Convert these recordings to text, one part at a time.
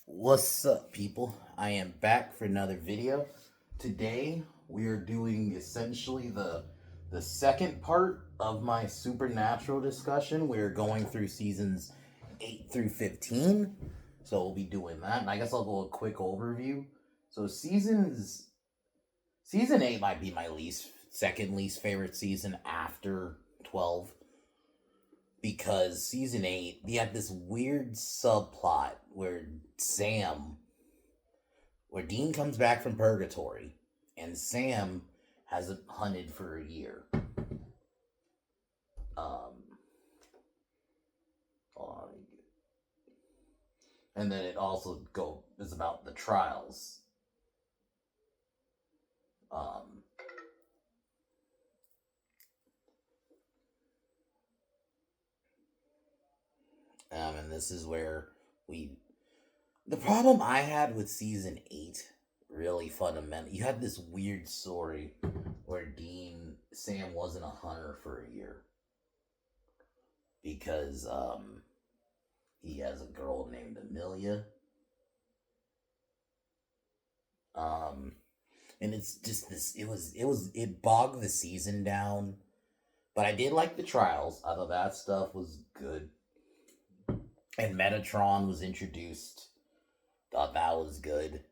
What's up, people? I am back for another video. Today we are doing essentially the second part of my supernatural discussion. We're going through seasons 8 through 15. So we'll be doing that. And I guess I'll go a quick overview. So season 8 might be my second least favorite season after 12, because season 8 we had this weird subplot Sam where Dean comes back from purgatory and Sam hasn't hunted for a year. Um, and then it also is about the trials. Um, and this is where we. The problem I had with season 8, really fundamental, you had this weird story where Sam wasn't a hunter for a year because he has a girl named Amelia. Um, and it's just this. It bogged the season down, but I did like the trials. I thought that stuff was good, and Metatron was introduced. Thought that was good.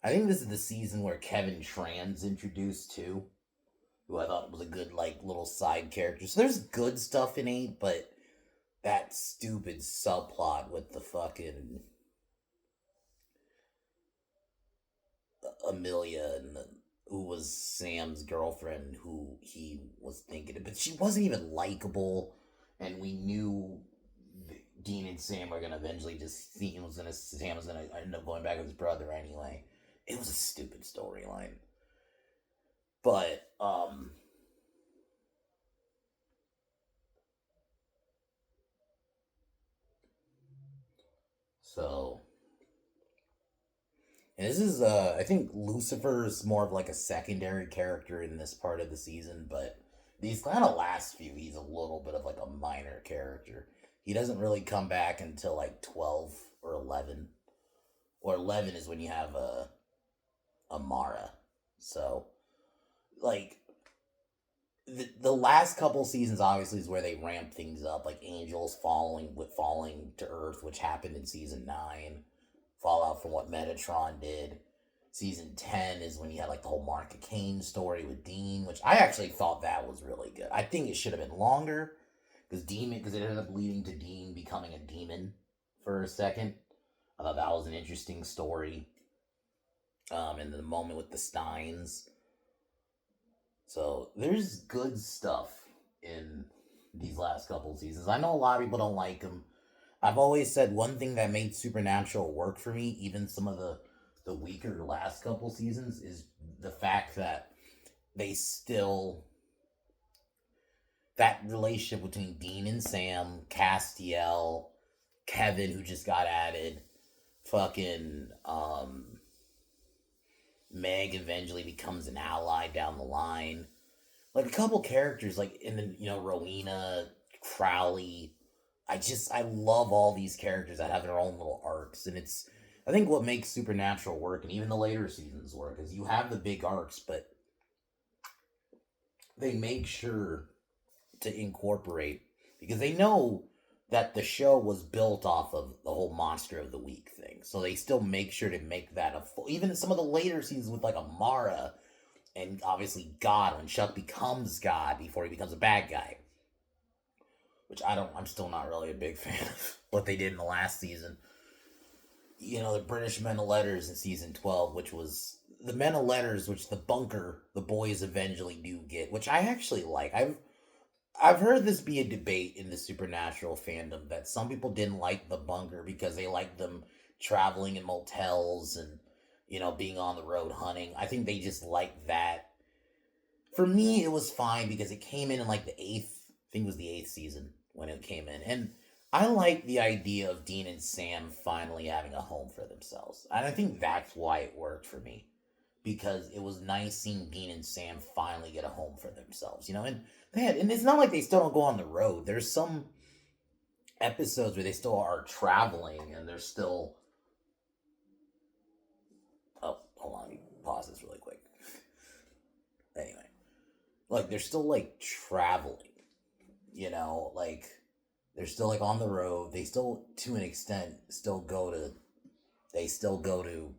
I think this is the season where Kevin Tran's introduced too, who I thought was a good like little side character. So there's good stuff in 8, but that stupid subplot with the fucking Amelia who was Sam's girlfriend, who he was thinking of, but she wasn't even likable, and we knew Dean and Sam were gonna eventually Sam was gonna end up going back with his brother anyway. It was a stupid storyline, but so. And this is, I think Lucifer is more of like a secondary character in this part of the season, but these kind of last few, he's a little bit of like a minor character. He doesn't really come back until like 12 or 11. Or 11 is when you have Amara. So, like, the last couple seasons obviously is where they ramp things up, like Angels falling to Earth, which happened in season 9, fallout from what Metatron did. Season 10 is when you had like the whole Mark of Cain story with Dean, which I actually thought that was really good. I think it should have been longer because it ended up leading to Dean becoming a demon for a second. I thought that was an interesting story. And the moment with the Steins. So there's good stuff in these last couple of seasons. I know a lot of people don't like them. I've always said one thing that made Supernatural work for me, even some of the weaker last couple seasons, is the fact that they still that relationship between Dean and Sam, Castiel, Kevin, who just got added, fucking Meg eventually becomes an ally down the line. Like a couple characters, like in the Rowena, Crowley. I love all these characters that have their own little arcs, and it's I think what makes Supernatural work, and even the later seasons work, is you have the big arcs, but they make sure to incorporate, because they know that the show was built off of the whole monster of the week thing. So they still make sure to make that a full, even some of the later seasons with like Amara and obviously God, when Chuck becomes God before he becomes a bad guy. Which I'm still not really a big fan of what they did in the last season. The British Men of Letters in season 12, which was the Men of Letters, which the boys eventually do get, which I actually like. I've heard this be a debate in the Supernatural fandom that some people didn't like the bunker because they liked them traveling in motels and being on the road hunting. I think they just like that. For me, it was fine because it came in like the eighth. I think it was the eighth season when it came in, and I like the idea of Dean and Sam finally having a home for themselves, and I think that's why it worked for me, because it was nice seeing Dean and Sam finally get a home for themselves, and and it's not like they still don't go on the road. There's some episodes where they still are traveling and they're still. Oh, hold on, let me pause this really quick. Anyway, like they're still like traveling, like they're still like on the road. They still, to an extent, still go to. They still go to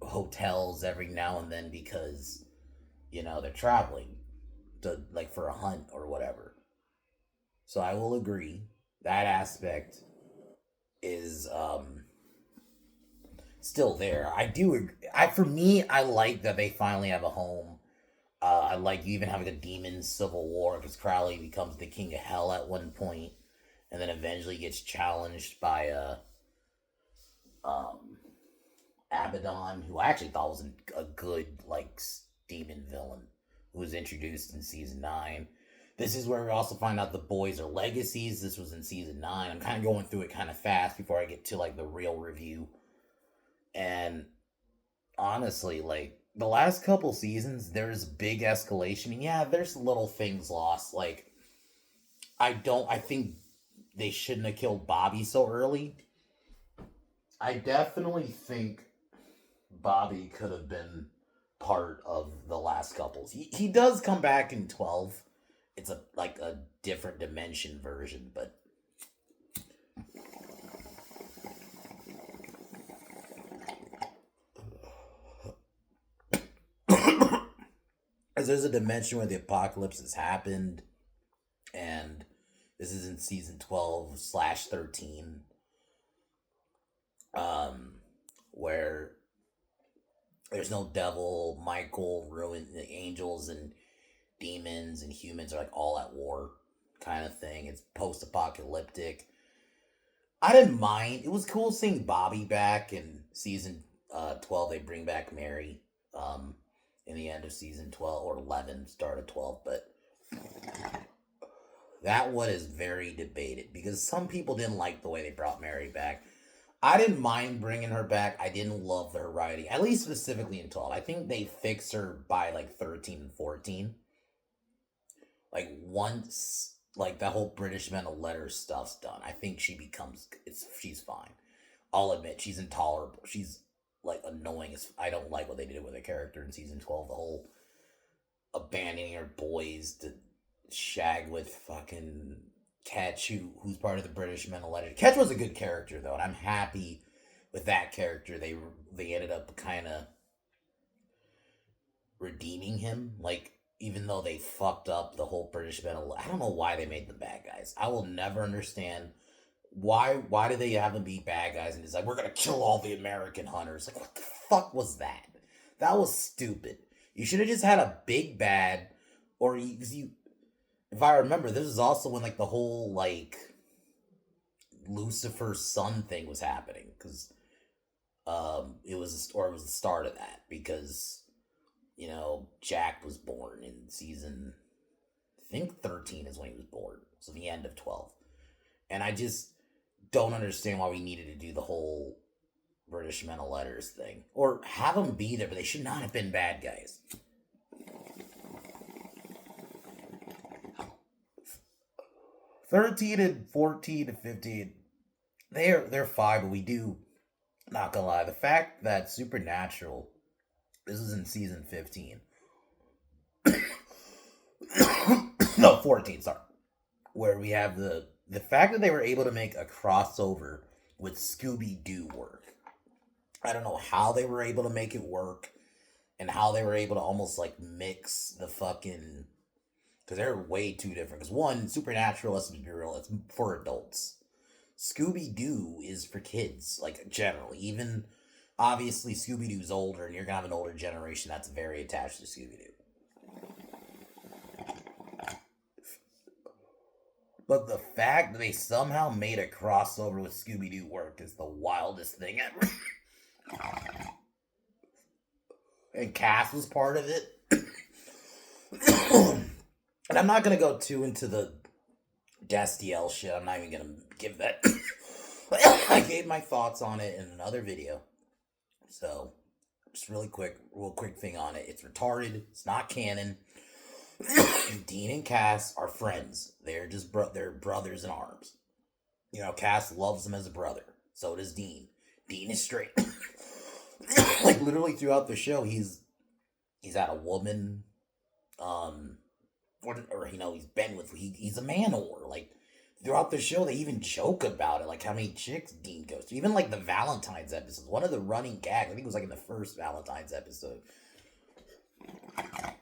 hotels every now and then because they're traveling to like for a hunt or whatever. So I will agree that aspect is still there. I do agree. For me, I like that they finally have a home. I like you even having a demon civil war because Crowley becomes the king of hell at one point, and then eventually gets challenged by um Abaddon, who I actually thought was a good like demon villain who was introduced in season 9. This is where we also find out the boys are legacies. This was in season 9. I'm kind of going through it kind of fast before I get to like the real review. And honestly, like the last couple seasons, there's big escalation. And yeah, there's little things lost. Like I think they shouldn't have killed Bobby so early. I definitely think Bobby could have been part of the last couples. He does come back in 12. It's a different dimension version, but as there's a dimension where the apocalypse has happened, and this is in season 12/13, um, where there's no devil. Michael ruined the angels and demons and humans are like all at war, kind of thing. It's post-apocalyptic. I didn't mind. It was cool seeing Bobby back in season 12. They bring back Mary in the end of season 12 or 11, start of 12, but that one is very debated because some people didn't like the way they brought Mary back. I didn't mind bringing her back. I didn't love her writing, at least specifically in 12. I think they fix her by like 13 and 14. Like once like that whole British men of letters stuff's done, I think she's fine. I'll admit she's intolerable. She's like annoying as I don't like what they did with her character in season 12. The whole abandoning her boys to shag with fucking Ketch, who's part of the British men of letters. Ketch was a good character though, and I'm happy with that character. They ended up kind of redeeming him. Like, even though they fucked up the whole British metal, I don't know why they made them bad guys. I will never understand why do they have them be bad guys and it's like we're gonna kill all the American hunters. Like, what the fuck was that? That was stupid. You should have just had a big bad, or you. If I remember, this is also when like the whole like Lucifer's son thing was happening because it was the start of that because Jack was born in season, I think 13 is when he was born. So the end of 12. And I just don't understand why we needed to do the whole British men of letters thing. Or have them be there, but they should not have been bad guys. 13 and 14 and 15, they're fine, but we do, not gonna lie, the fact that Supernatural, this is in season 15, no, 14, sorry, where we have the fact that they were able to make a crossover with Scooby-Doo work. I don't know how they were able to make it work and how they were able to almost like mix the fucking, because they're way too different. Because one, Supernatural, let's be real, it's for adults. Scooby-Doo is for kids, like generally. Even obviously Scooby-Doo's older and you're gonna have an older generation that's very attached to Scooby-Doo. But the fact that they somehow made a crossover with Scooby Doo work is the wildest thing ever. And Cass was part of it. And I'm not going to go too into the Destiel shit. I'm not even going to give that. I gave my thoughts on it in another video. So, just real quick thing on it. It's retarded. It's not canon. Dean and Cass are friends. They're just they're brothers in arms. You know, Cass loves him as a brother. So does Dean. Dean is straight. Like literally throughout the show, he's had a woman, um, or you know, he's been with he's a man whore. Like throughout the show, they even joke about it, like how many chicks Dean goes to. Even like the Valentine's episodes, one of the running gags, I think it was like in the first Valentine's episode,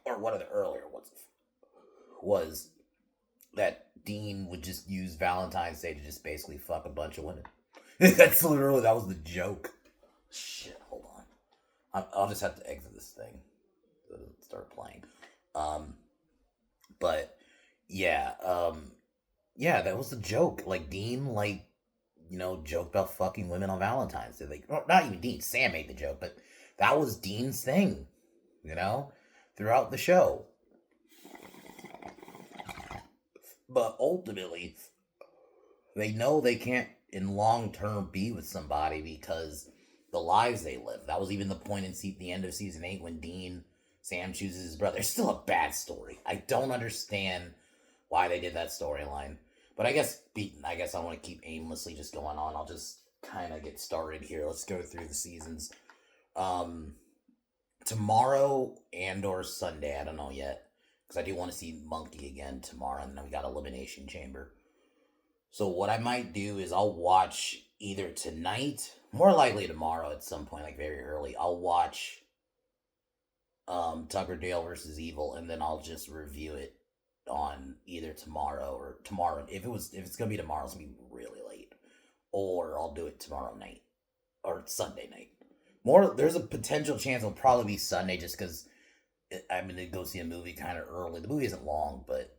or one of the earlier ones, was that Dean would just use Valentine's Day to just basically fuck a bunch of women. That was the joke. Shit, hold on. I'll just have to exit this thing. Start playing. Um, but yeah, yeah, that was the joke. Like Dean, like you know, joked about fucking women on Valentine's Day. Like, not even Dean. Sam made the joke, but that was Dean's thing. You know, throughout the show. But ultimately, they know they can't in long term be with somebody because the lives they live. That was even the point in the end of season 8 when Sam chooses his brother. It's still a bad story. I don't understand why they did that storyline. But I guess I want to keep aimlessly just going on. I'll just kind of get started here. Let's go through the seasons. Um, Tomorrow and or Sunday, I don't know yet, because I do want to see Monkey again tomorrow, and then we got Elimination Chamber. So what I might do is I'll watch either tonight, more likely tomorrow at some point, like very early. I'll watch Tucker Dale versus Evil, and then I'll just review it on either tomorrow or tomorrow. If it's gonna be tomorrow, it's gonna be really late, or I'll do it tomorrow night or Sunday night. There's a potential chance it'll probably be Sunday, just because I'm gonna go see a movie kind of early. The movie isn't long, but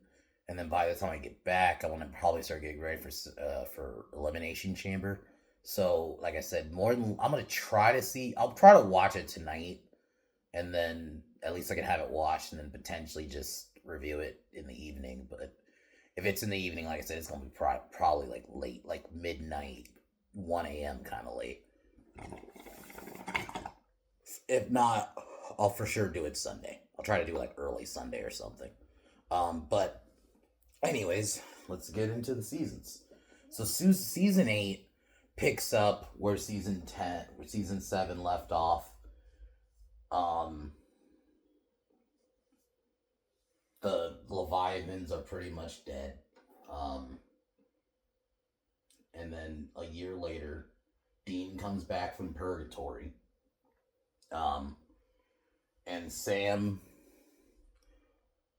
and then by the time I get back, I want to probably start getting ready for Elimination Chamber. So, like I said, I'm gonna try to see. I'll try to watch it tonight, and then at least I can have it watched, and then potentially just review it in the evening. But if it's in the evening, like I said, it's gonna be probably like late, like midnight, 1 a.m. kind of late. If not, I'll for sure do it Sunday. I'll try to do like early Sunday or something. But anyways, let's get into the seasons. So season 8 picks up where season 7 left off. The Leviathans are pretty much dead. Um, and then a year later, Dean comes back from purgatory. Um, and Sam,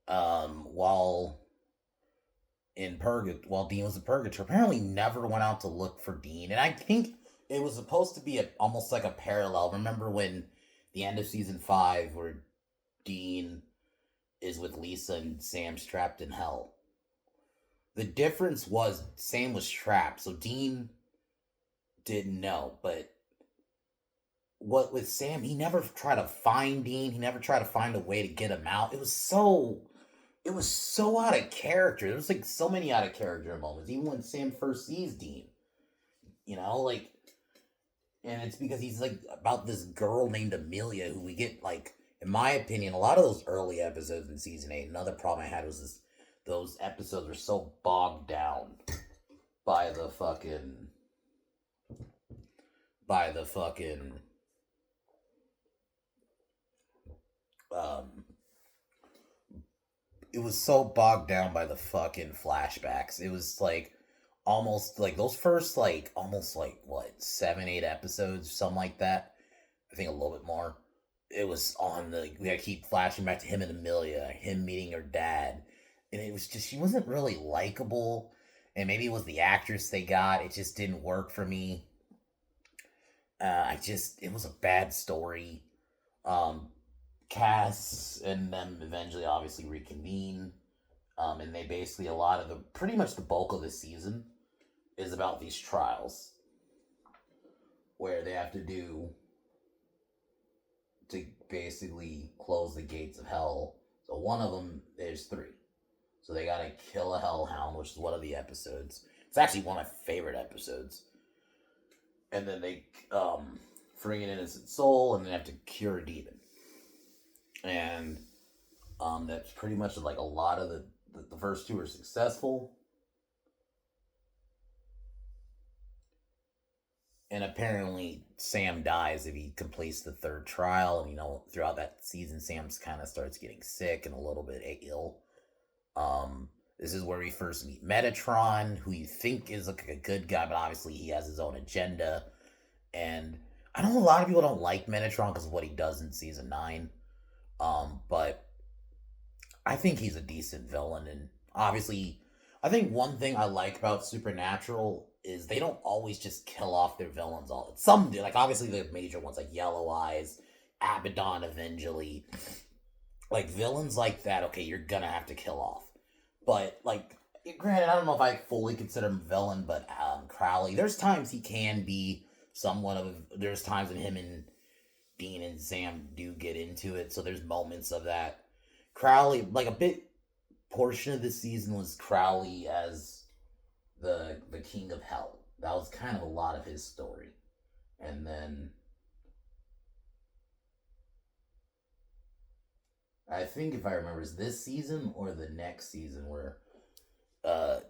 while Dean was in purgatory, apparently never went out to look for Dean. And I think it was supposed to be almost like a parallel. Remember when the end of season 5, where Dean is with Lisa and Sam's trapped in hell? The difference was Sam was trapped, so Dean didn't know. But what with Sam, he never tried to find Dean. He never tried to find a way to get him out. It was so out of character. There was like so many out of character moments, even when Sam first sees Dean. You know, like, and it's because he's like about this girl named Amelia, who we get, like, in my opinion, a lot of those early episodes in season 8. Another problem I had was those episodes were so bogged down by the fucking by the fucking um it was so bogged down by the fucking flashbacks. It was like almost like those first like almost like what 7-8 episodes, something like that. I think a little bit more. It was on the we gotta keep flashing back to him and Amelia, him meeting her dad, and it was just she wasn't really likable, and maybe it was the actress they got. It just didn't work for me. It was a bad story. Um, Cass and them eventually obviously reconvene. And they basically, a lot of pretty much the bulk of the season is about these trials where they have to do to basically close the gates of hell. So one of them, there's 3. So they gotta kill a hellhound, which is one of the episodes. It's actually one of my favorite episodes. And then they free an innocent soul, and they have to cure a demon. And that's pretty much like a lot of the first 2 are successful. And apparently, Sam dies if he completes the third trial. And, throughout that season, Sam's kind of starts getting sick and a little bit ill. This is where we first meet Metatron, who you think is like a good guy, but obviously he has his own agenda. And I know a lot of people don't like Metatron because of what he does in season 9. But I think he's a decent villain. And obviously, I think one thing I like about Supernatural is they don't always just kill off their villains. Some do, like obviously the major ones like Yellow Eyes, Abaddon eventually. Like villains like that, okay, you're gonna have to kill off. But like, granted, I don't know if I fully consider him a villain, but Crowley, there's times he can be somewhat of. There's times when him and Dean and Sam do get into it, so there's moments of that. Crowley, like a bit portion of the season was Crowley as the king of hell. That was kind of a lot of his story, and then I think if I remember, is this season or the next season where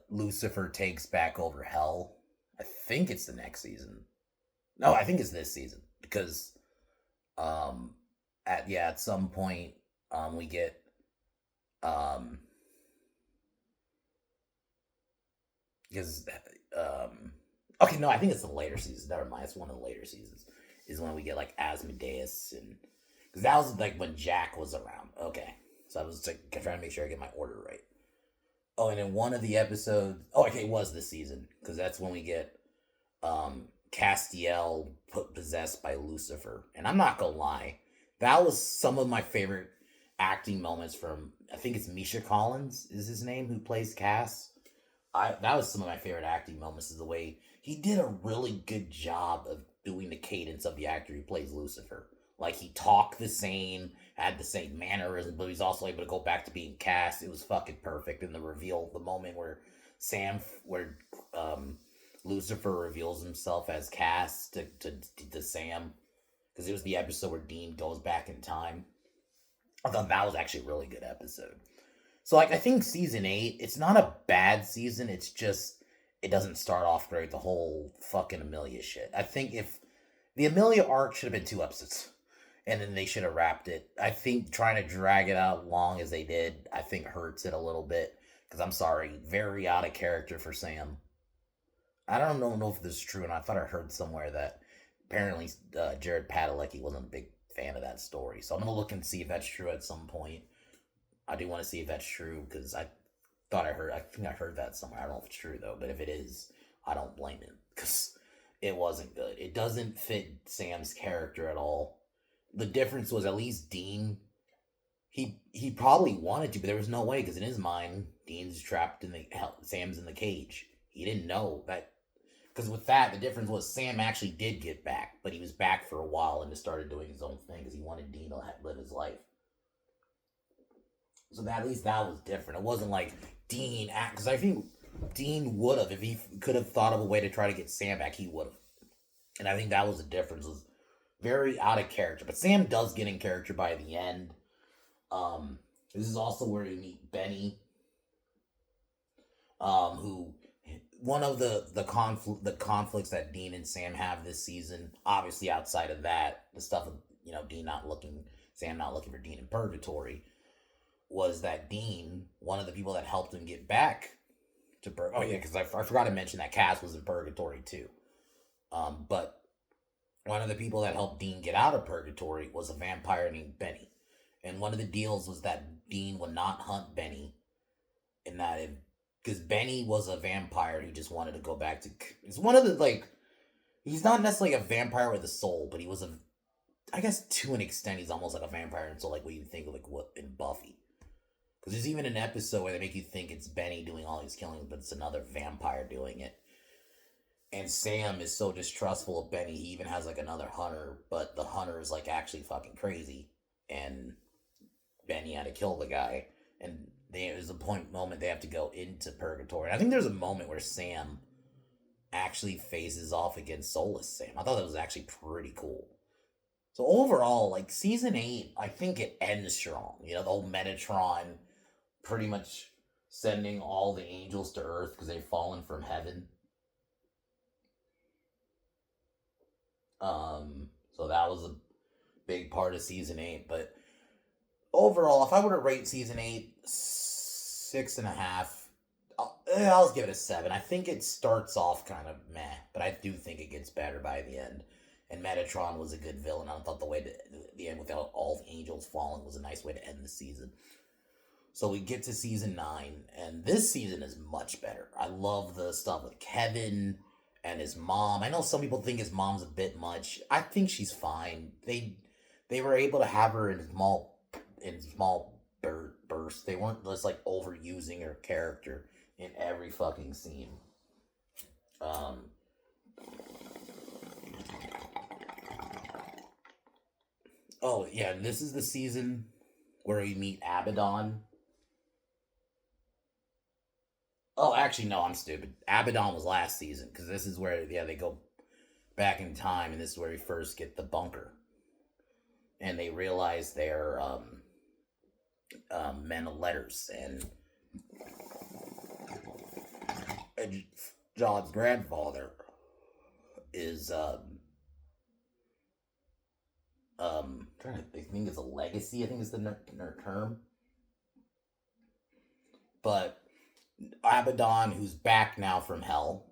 Lucifer takes back over hell? I think it's the next season. No, I think it's this season because um at some point we get um because okay, no, I think it's the later seasons. Never mind, it's one of the later seasons is when we get like Asmodeus, and because that was like when Jack was around. Okay, so I was like trying to make sure I get my order right. Oh, and in one of the episodes, oh, okay, it was this season because that's when we get Castiel possessed by Lucifer, and I'm not gonna lie, that was some of my favorite acting moments from. I think it's Misha Collins is his name who plays Cass. That was some of my favorite acting moments. Is the way he did a really good job of doing the cadence of the actor who plays Lucifer. Like he talked the same, had the same mannerism, but he's also able to go back to being Cass. It was fucking perfect. And the reveal, the moment where where um, Lucifer reveals himself as Cass to Sam, because it was the episode where Dean goes back in time. I thought that was actually a really good episode. So like I think season 8, it's not a bad season. It's just it doesn't start off great. The whole fucking Amelia shit. I think if the Amelia arc should have been 2 episodes, and then they should have wrapped it. I think trying to drag it out long as they did, I think hurts it a little bit. Because I'm sorry, very out of character for Sam. I don't know if this is true, and I thought I heard somewhere that apparently Jared Padalecki wasn't a big fan of that story. So I'm gonna look and see if that's true at some point. I do want to see if that's true because I think I heard that somewhere. I don't know if it's true though, but if it is, I don't blame him because it wasn't good. It doesn't fit Sam's character at all. The difference was at least Dean. He probably wanted to, but there was no way because in his mind, Dean's trapped in the Sam's in the cage. He didn't know that because with that, the difference was Sam actually did get back, but he was back for a while and just started doing his own thing because he wanted Dean to live his life. So that at least that was different. It wasn't like Dean, because I think Dean would have if he could have thought of a way to try to get Sam back, he would have. And I think that was the difference. Was very out of character, but Sam does get in character by the end. This is also where we meet Benny, who one of the conflicts that Dean and Sam have this season. Obviously, outside of that, the stuff of Sam not looking for Dean in purgatory was that Dean, one of the people that helped him get back to oh yeah, because I forgot to mention that Cass was in purgatory too. But one of the people that helped Dean get out of purgatory was a vampire named Benny, and one of the deals was that Dean would not hunt Benny, and that because Benny was a vampire who just wanted to go back to. It's one of the he's not necessarily a vampire with a soul, but he was I guess to an extent he's almost like a vampire, and so like what you think of what in Buffy. Because there's even an episode where they make you think it's Benny doing all these killings, but it's another vampire doing it. And Sam is so distrustful of Benny, he even has like another hunter, but the hunter is like actually fucking crazy. And Benny had to kill the guy. And there's a moment they have to go into purgatory. I think there's a moment where Sam actually faces off against Soulless Sam. I thought that was actually pretty cool. So overall, like season 8, I think it ends strong. The whole Metatron pretty much sending all the angels to Earth because they've fallen from heaven. So that was a big part of season 8. But overall, if I were to rate season 8 6.5, I'll give it a 7. I think it starts off kind of meh, but I do think it gets better by the end. And Metatron was a good villain. I thought the way to the end without all the angels falling was a nice way to end the season. So we get to season 9, and this season is much better. I love the stuff with Kevin and his mom. I know some people think his mom's a bit much. I think she's fine. They were able to have her in small bursts. They weren't just like overusing her character in every fucking scene. Um, oh yeah, and this is the season where we meet Abaddon. Oh, actually, no, I'm stupid. Abaddon was last season because this is where they go back in time, and this is where we first get the bunker, and they realize they're men of letters, and John's grandfather is I think it's a legacy. I think is the term, but Abaddon, who's back now from Hell,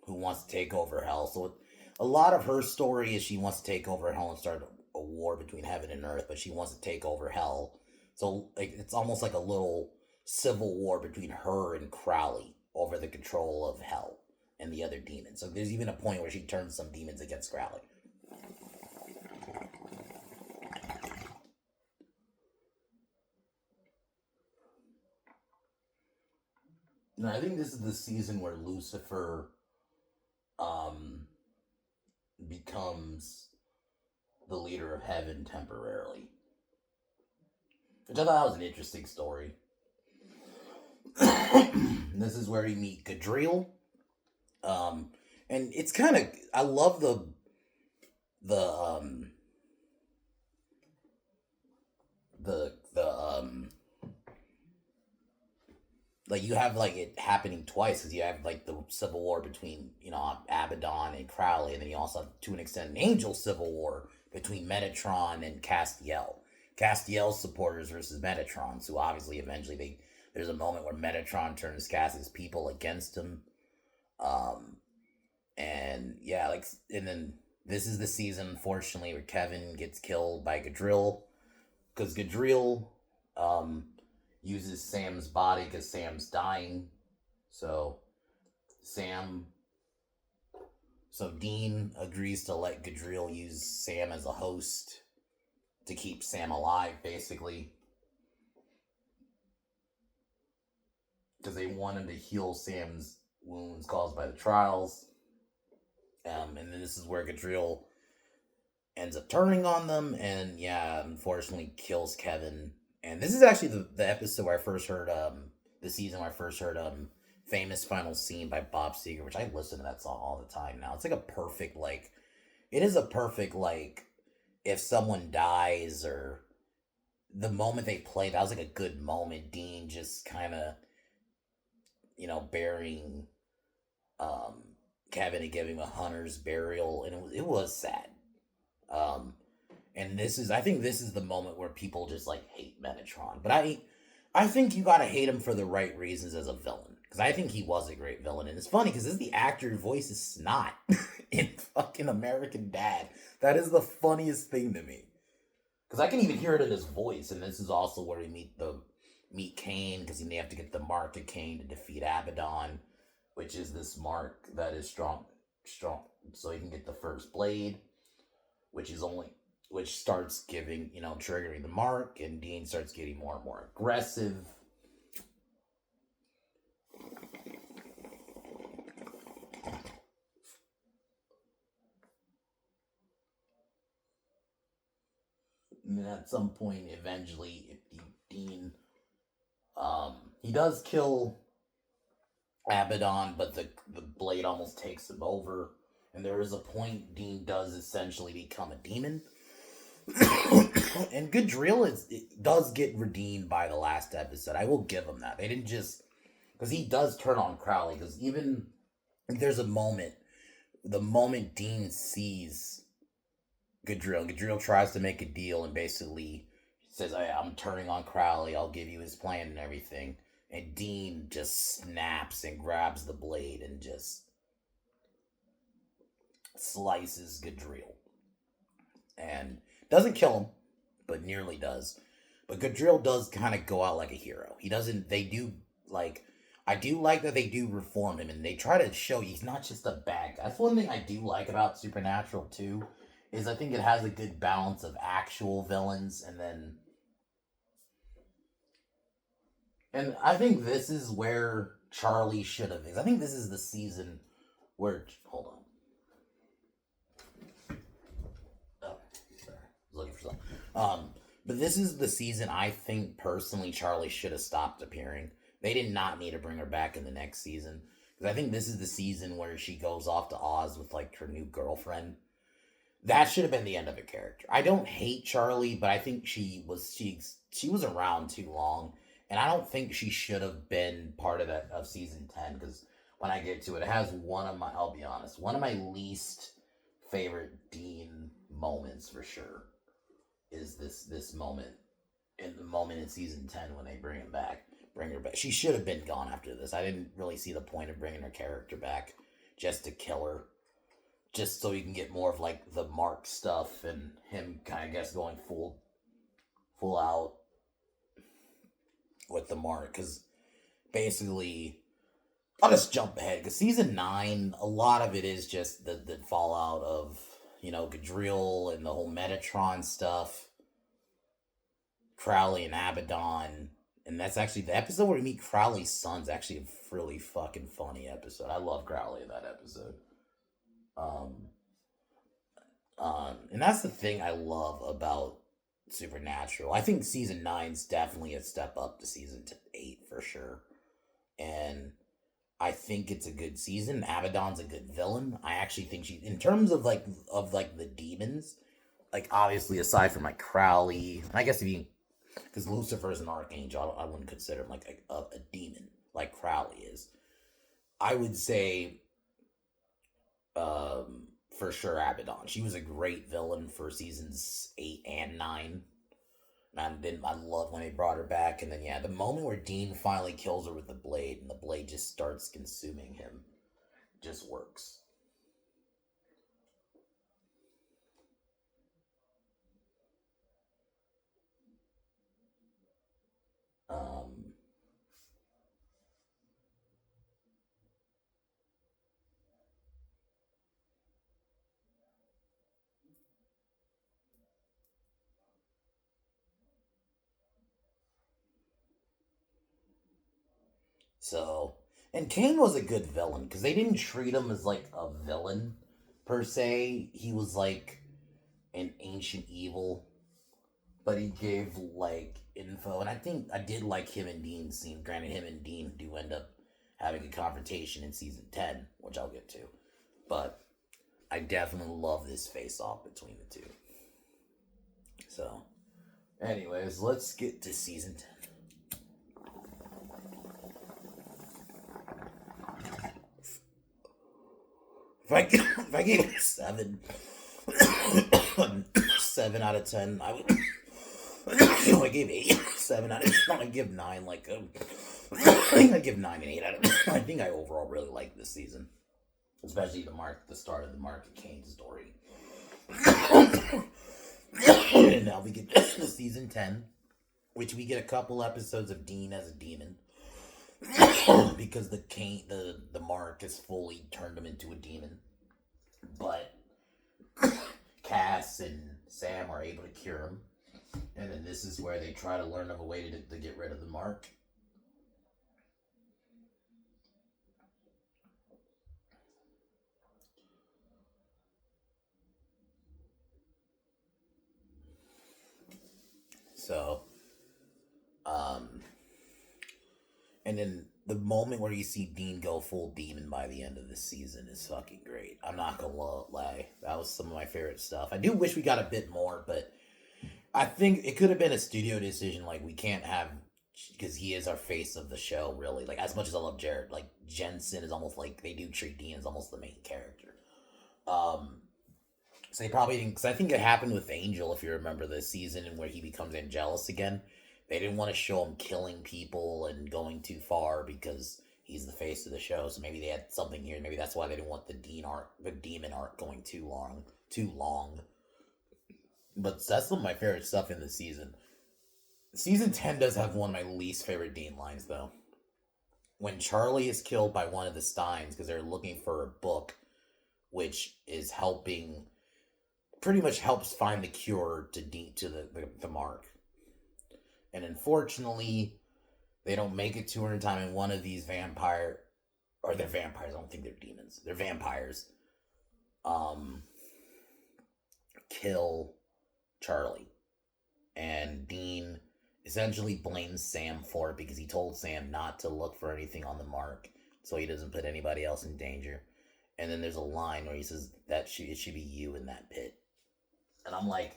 who wants to take over Hell. So a lot of her story is she wants to take over Hell and start a war between heaven and earth, but she wants to take over Hell. So like it's almost like a little civil war between her and Crowley over the control of Hell and the other demons. So there's even a point where she turns some demons against Crowley. And I think this is the season where Lucifer um, becomes the leader of heaven temporarily. Which I thought that was an interesting story. This is where we meet Gadriel. And it's kind of I love the the like you have like it happening twice because you have like the civil war between Abaddon and Crowley, and then you also have to an extent an angel civil war between Metatron and Castiel. Castiel's supporters versus Metatron's, who obviously eventually there's a moment where Metatron turns Castiel's people against him. Um, and yeah, and then this is the season, unfortunately, where Kevin gets killed by Gadriel because Gadriel um, uses Sam's body because Sam's dying. So Sam, so Dean agrees to let Gadriel use Sam as a host to keep Sam alive, basically, because they want him to heal Sam's wounds caused by the trials. And then this is where Gadriel ends up turning on them, and yeah, unfortunately kills Kevin. And this is actually the episode where I first heard the season where I first heard Famous Final Scene by Bob Seger, which I listen to that song all the time now. It's like a perfect it is a perfect if someone dies or the moment they play, that was like a good moment. Dean just kind of burying um Kevin and giving him a hunter's burial, and it was sad. Um, and I think this is the moment where people just hate Metatron. But I think you gotta hate him for the right reasons as a villain, because I think he was a great villain. And it's funny because this is the actor who voices Snot in fucking American Dad. That is the funniest thing to me, because I can even hear it in his voice. And this is also where we meet Cain, because they have to get the mark of Cain to defeat Abaddon, which is this mark that is strong, so you can get the first blade, which starts giving, triggering the mark, and Dean starts getting more and more aggressive. And then at some point, eventually, Dean, he does kill Abaddon, but the blade almost takes him over. And there is a point Dean does essentially become a demon. And Gadriel does get redeemed by the last episode. I will give him that. They didn't just, because he does turn on Crowley. Because even there's a moment, the moment Dean sees Gadriel. Gadriel tries to make a deal and basically says, I'm turning on Crowley. I'll give you his plan and everything. And Dean just snaps and grabs the blade and just slices Gadriel. And doesn't kill him, but nearly does. But Gadriel does kind of go out like a hero. He doesn't, they do, like, I do like that they do reform him and they try to show he's not just a bad guy. That's one thing I do like about Supernatural, too, is I think it has a good balance of actual villains and then. And I think this is where Charlie should have. I think this is the season where. Hold on. Oh, sorry. I was looking for something. But this is the season I think personally Charlie should have stopped appearing. They did not need to bring her back in the next season. Because I think this is the season where she goes off to Oz with like her new girlfriend. That should have been the end of her character. I don't hate Charlie, but I think she was around too long. And I don't think she should have been part of that of season 10. Because when I get to it, it has I'll be honest, one of my least favorite Dean moments for sure is this moment in the moment in season 10 when they bring her back. She should have been gone after this. I didn't really see the point of bringing her character back just to kill her, just so you can get more of like the Mark stuff and him kind of guess going full out with the Mark. Because basically, I'll just jump ahead because season 9, a lot of it is just the fallout of, Gadriel and the whole Metatron stuff, Crowley and Abaddon. And that's actually the episode where we meet Crowley's son's actually a really fucking funny episode. I love Crowley in that episode. And that's the thing I love about Supernatural. I think season 9's definitely a step up to season 8 for sure. And I think it's a good season. Abaddon's a good villain. I actually think she, in terms of like the demons, like obviously aside from like Crowley, I guess because Lucifer's an archangel, I wouldn't consider him like a demon like Crowley is. I would say, for sure Abaddon. She was a great villain for seasons 8 and 9. I love when they brought her back, and then the moment where Dean finally kills her with the blade, and the blade just starts consuming him, just works. Um, so, and Kane was a good villain because they didn't treat him as like a villain per se. He was like an ancient evil, but he gave like info, and I think I did like him and Dean's scene. Granted, him and Dean do end up having a confrontation in season 10, which I'll get to, but I definitely love this face off between the two. So, anyways, let's get to season 10. If I gave it a 7, 7 out of 10, I would. I gave 8, 7 out of 10. I give 9 like I think I give 9 and 8 out of 10. I think I overall really like this season, especially the start of the Mark and Kane story. And now we get to season 10, which we get a couple episodes of Dean as a demon. Because the Mark has fully turned him into a demon. But Cass and Sam are able to cure him. And then this is where they try to learn of a way to get rid of the Mark. So, and then the moment where you see Dean go full demon by the end of the season is fucking great. I'm not gonna lie. That was some of my favorite stuff. I do wish we got a bit more, but I think it could have been a studio decision. Like, we can't have, because he is our face of the show, really. Like, as much as I love Jared, like, Jensen is almost like, they do treat Dean as almost the main character. So they probably didn't, because I think it happened with Angel, if you remember the season and where he becomes Angelus again. They didn't want to show him killing people and going too far because he's the face of the show. So maybe they had something here. Maybe that's why they didn't want the Dean arc, the demon arc, going too long. Too long. But that's some of my favorite stuff in the season. Season 10 does have one of my least favorite Dean lines, though. When Charlie is killed by one of the Steins because they're looking for a book which is helping, pretty much helps find the cure to the mark. And unfortunately, they don't make it to her in time, and one of these or they're vampires, I don't think they're demons. They're vampires. Um, kill Charlie. And Dean essentially blames Sam for it because he told Sam not to look for anything on the mark so he doesn't put anybody else in danger. And then there's a line where he says that it should be you in that pit. And I'm like,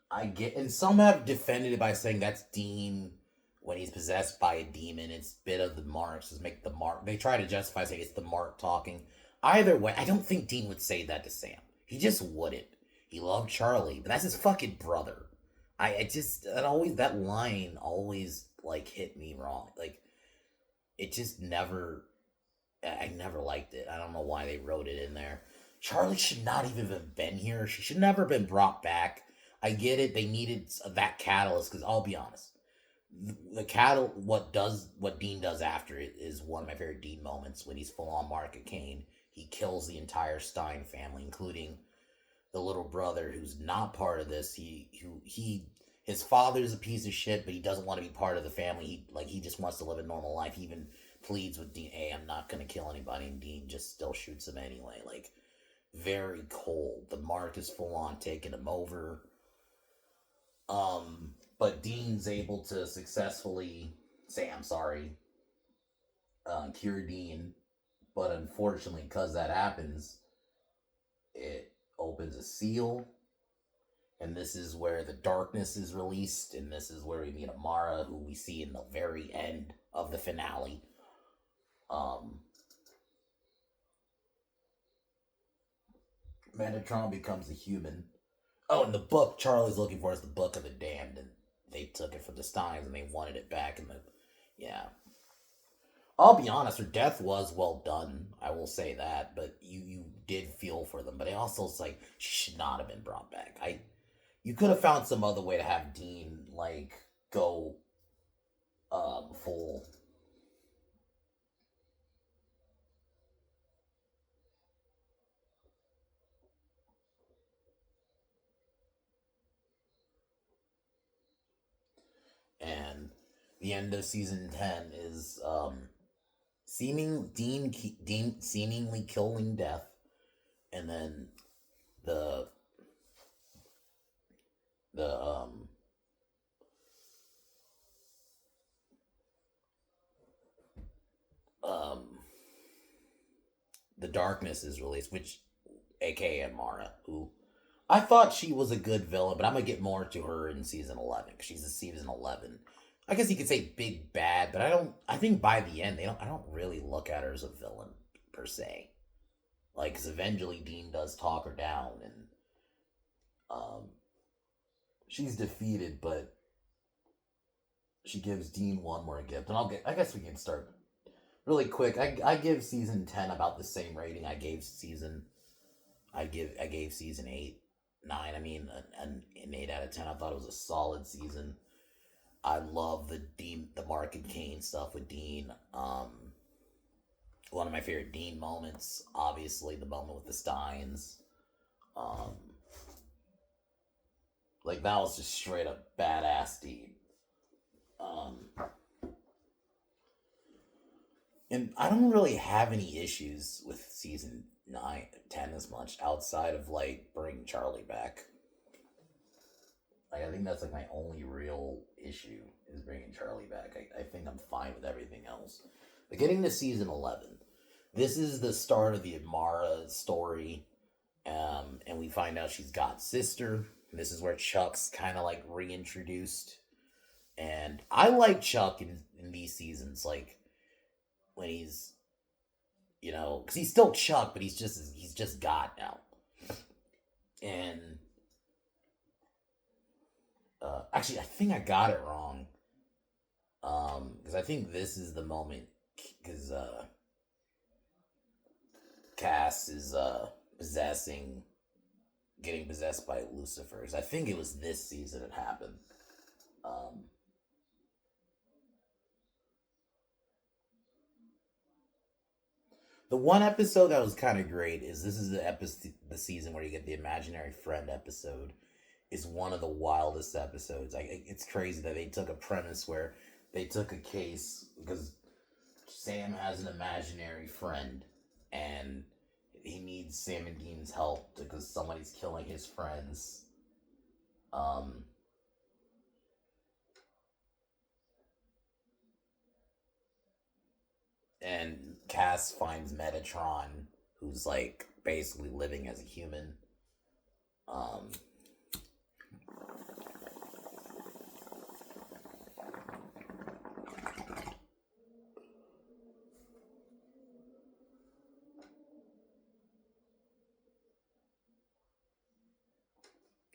I get, and some have defended it by saying that's Dean when he's possessed by a demon. It's a bit of the marks, just make the mark. They try to justify saying it's the mark talking. Either way, I don't think Dean would say that to Sam. He just wouldn't. He loved Charlie, but that's his fucking brother. That line always like hit me wrong. Like it just never, I never liked it. I don't know why they wrote it in there. Charlie should not even have been here. She should never have been brought back. I get it. They needed that catalyst because I'll be honest, what Dean does after it is one of my favorite Dean moments when he's full on Mark Kane. He kills the entire Stein family, including the little brother who's not part of this. His father's a piece of shit, but he doesn't want to be part of the family. He just wants to live a normal life. He even pleads with Dean, "Hey, I'm not gonna kill anybody," and Dean just still shoots him anyway. Like very cold. The mark is full on taking him over. But Dean's able to successfully, cure Dean. But unfortunately, because that happens, it opens a seal, and this is where the darkness is released, and this is where we meet Amara, who we see in the very end of the finale. Metatron becomes a human. Oh, and the book Charlie's looking for is the Book of the Damned, and they took it from the Steins and they wanted it back. Yeah. I'll be honest, her death was well done. I will say that, but you did feel for them. But it also is like she should not have been brought back. You could have found some other way to have Dean go full. And the end of season 10 is Dean seemingly killing Death, and then the the um the darkness is released, which aka Mara, who I thought she was a good villain, but I'm gonna get more to her in season 11 because she's a season 11. I guess you could say big bad, but I don't. I think by the end, I don't really look at her as a villain per se. Like, because eventually Dean does talk her down, and um, she's defeated, but she gives Dean one more gift, and I guess we can start really quick. I give season 10 about the same rating I gave season. I gave season 8, 9. I mean, an 8 out of 10. I thought it was a solid season. I love the Mark and Kane stuff with Dean. One of my favorite Dean moments, obviously, the moment with the Steins. Um, that was just straight up badass Dean. And I don't really have any issues with season 9, 10 as much outside of bringing Charlie back. I think that's my only real issue is bringing Charlie back. I think I'm fine with everything else. But getting to season 11, this is the start of the Amara story, and we find out she's God's sister. And this is where Chuck's kind of reintroduced, and I like Chuck in these seasons, when he's, because he's still Chuck, but he's just God now. And actually, I think I got it wrong. Because I think this is the moment because Cass is getting possessed by Lucifer. 'Cause I think it was this season it happened. Um, the one episode that was kind of great is this is the season where you get the imaginary friend episode. Is one of the wildest episodes. It's crazy that they took a premise where they took a case because Sam has an imaginary friend and he needs Sam and Dean's help because somebody's killing his friends. Um, and Cass finds Metatron, who's like basically living as a human. Um,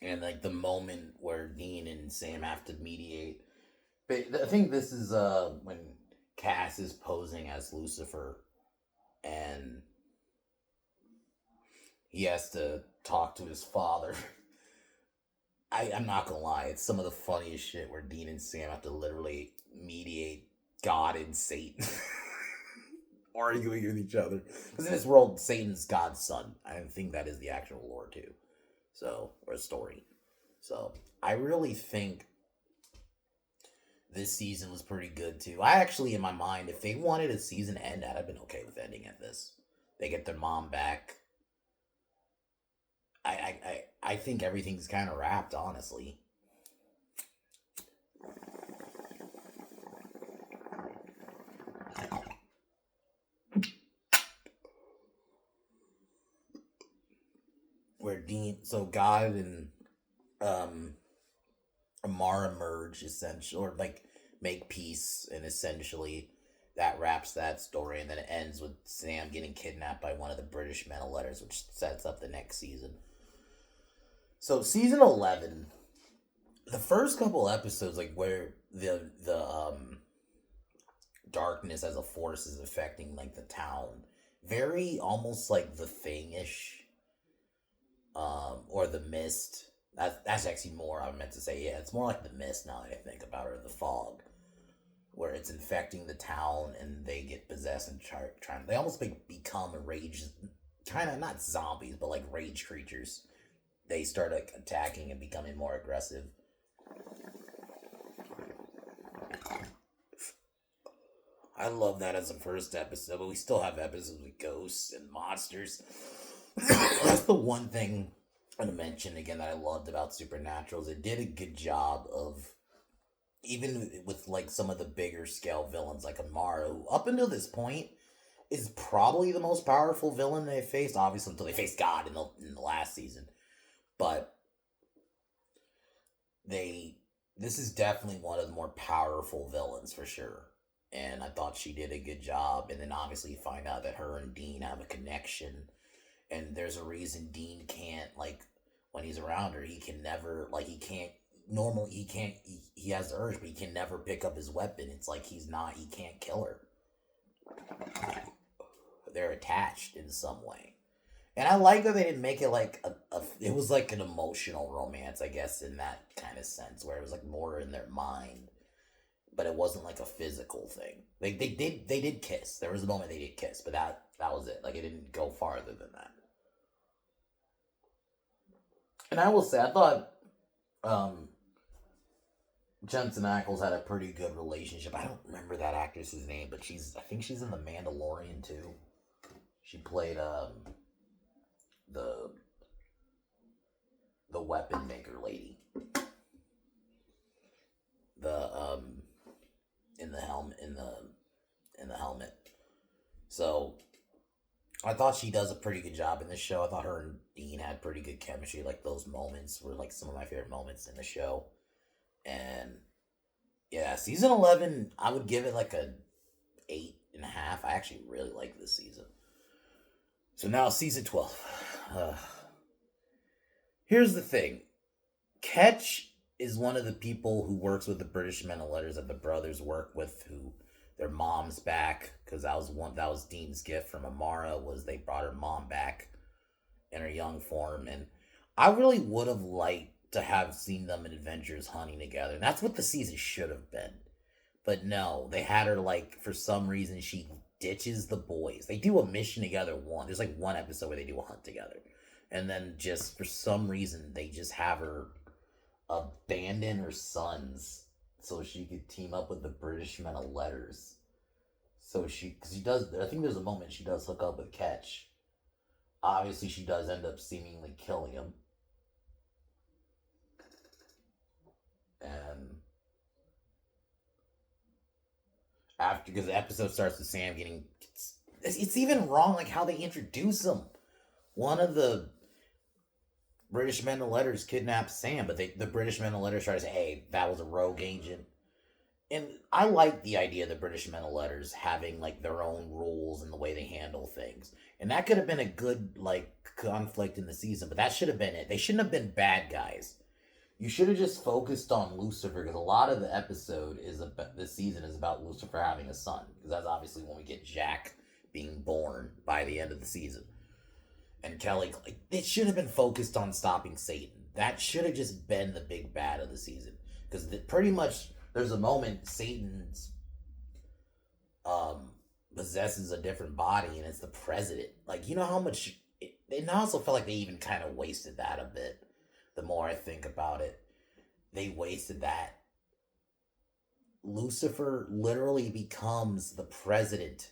and like the moment where Dean and Sam have to mediate. But I think this is when Cass is posing as Lucifer and he has to talk to his father. I'm not gonna lie, it's some of the funniest shit where Dean and Sam have to literally mediate God and Satan arguing with each other. Because in this world, Satan's God's son. I think that is the actual lore too. So, or story. So, I really think this season was pretty good too. I actually, in my mind, if they wanted a season to end, I'd have been okay with ending at this. They get their mom back. I think everything's kind of wrapped, honestly. Where Dean, so God and um Amara merge essentially, or like make peace, and essentially that wraps that story, and then it ends with Sam getting kidnapped by one of the British men of letters, which sets up the next season. So season 11, the first couple episodes, like where the darkness as a force is affecting like the town, very almost like the Thing-ish, or the Mist. That's actually more I meant to say. Yeah, it's more like the Mist now that I think about it, or the Fog, where it's infecting the town and they get possessed and trying. They almost become rage, kind of not zombies, but like rage creatures. They start like attacking and becoming more aggressive. I love that as a first episode, but we still have episodes with ghosts and monsters. That's the one thing I'm gonna mention again that I loved about Supernaturals. It did a good job of, even with like some of the bigger scale villains like Amara, who up until this point is probably the most powerful villain they faced, obviously until they faced God in the last season. But they this is definitely one of the more powerful villains for sure. And I thought she did a good job. And then obviously you find out that her and Dean have a connection. And there's a reason Dean can't, like, when he's around her, he can never, like, he can't, normally, he has the urge, but he can never pick up his weapon. It's like he can't kill her. They're attached in some way. And I like that they didn't make it like it was like an emotional romance, I guess, in that kind of sense, where it was like more in their mind, but it wasn't like a physical thing. They did kiss. There was a moment they did kiss, but that was it. Like it didn't go farther than that. And I will say, I thought um, Jensen Ackles had a pretty good relationship. I don't remember that actress's name, but I think she's in The Mandalorian too. She played the the weapon maker lady. The in the helmet in the helmet. So I thought she does a pretty good job in this show. I thought her and Dean had pretty good chemistry. Like those moments were like some of my favorite moments in the show. And yeah, season 11, I would give it like a 8.5. I actually really like this season. So now season 12. Here's the thing. Ketch is one of the people who works with the British men of letters that the brothers work with, who their mom's back, because that was Dean's gift from Amara, was they brought her mom back in her young form. And I really would have liked to have seen them in Adventures hunting together. And that's what the season should have been. But no, they had her, like, for some reason she ditches the boys. They do a mission together there's like one episode where they do a hunt together. And then just for some reason they just have her abandon her sons so she could team up with the British men of letters. So because she does, I think there's a moment she does hook up with Ketch. Obviously, she does end up seemingly killing him. And after, because the episode starts with Sam getting, it's even wrong, like how they introduce him. One of the British men of letters kidnaps Sam, but the British men of letters try to say, hey, that was a rogue agent. And I like the idea of the British men of letters having like their own rules and the way they handle things. And that could have been a good like conflict in the season, but that should have been it. They shouldn't have been bad guys. You should have just focused on Lucifer, because a lot of the episode this season is about Lucifer having a son, because that's obviously when we get Jack being born by the end of the season. And Kelly, like, it should have been focused on stopping Satan. That should have just been the big bad of the season, because pretty much there's a moment Satan's possesses a different body, and it's the president. Like, you know how much and I also felt like they even kind of wasted that a bit. The more I think about it, they wasted that. Lucifer literally becomes the president.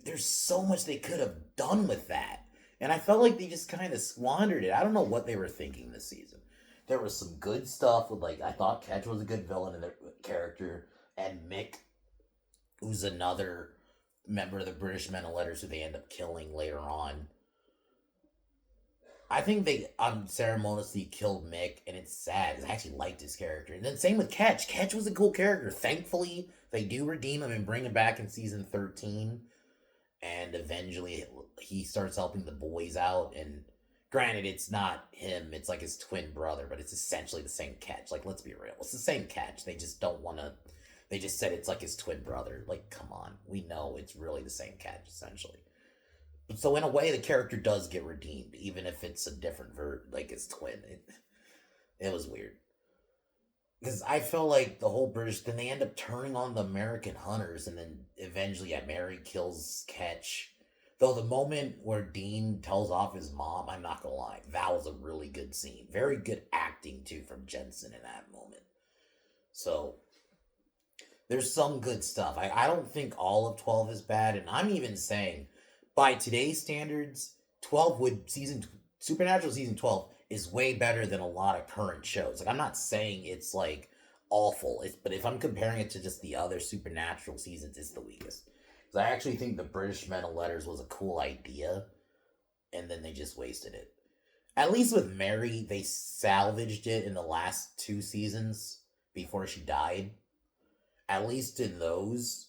There's so much they could have done with that. And I felt like they just kind of squandered it. I don't know what they were thinking this season. There was some good stuff with, like, I thought Ketch was a good villain in their character. And Mick, who's another member of the British men of letters who they end up killing later on. I think they unceremoniously killed Mick, and it's sad, because I actually liked his character. And then same with Ketch. Ketch was a cool character. Thankfully, they do redeem him and bring him back in season 13. And eventually, he starts helping the boys out. And granted, it's not him. It's like his twin brother, but it's essentially the same Ketch. Like, let's be real. It's the same Ketch. They just don't want to... They just said it's like his twin brother. Like, come on. We know it's really the same Ketch, essentially. So in a way, the character does get redeemed, even if it's a different like his twin. It was weird. Because I felt like the whole British, then they end up turning on the American hunters, and then eventually, yeah, Mary kills Ketch. Though the moment where Dean tells off his mom, I'm not gonna lie, that was a really good scene. Very good acting, too, from Jensen in that moment. So, there's some good stuff. I don't think all of 12 is bad, and I'm even saying, by today's standards, Supernatural season 12 is way better than a lot of current shows. Like, I'm not saying it's like awful, but if I'm comparing it to just the other Supernatural seasons, it's the weakest. Because I actually think the British Men of Letters was a cool idea, and then they just wasted it. At least with Mary, they salvaged it in the last 2 seasons before she died. At least in those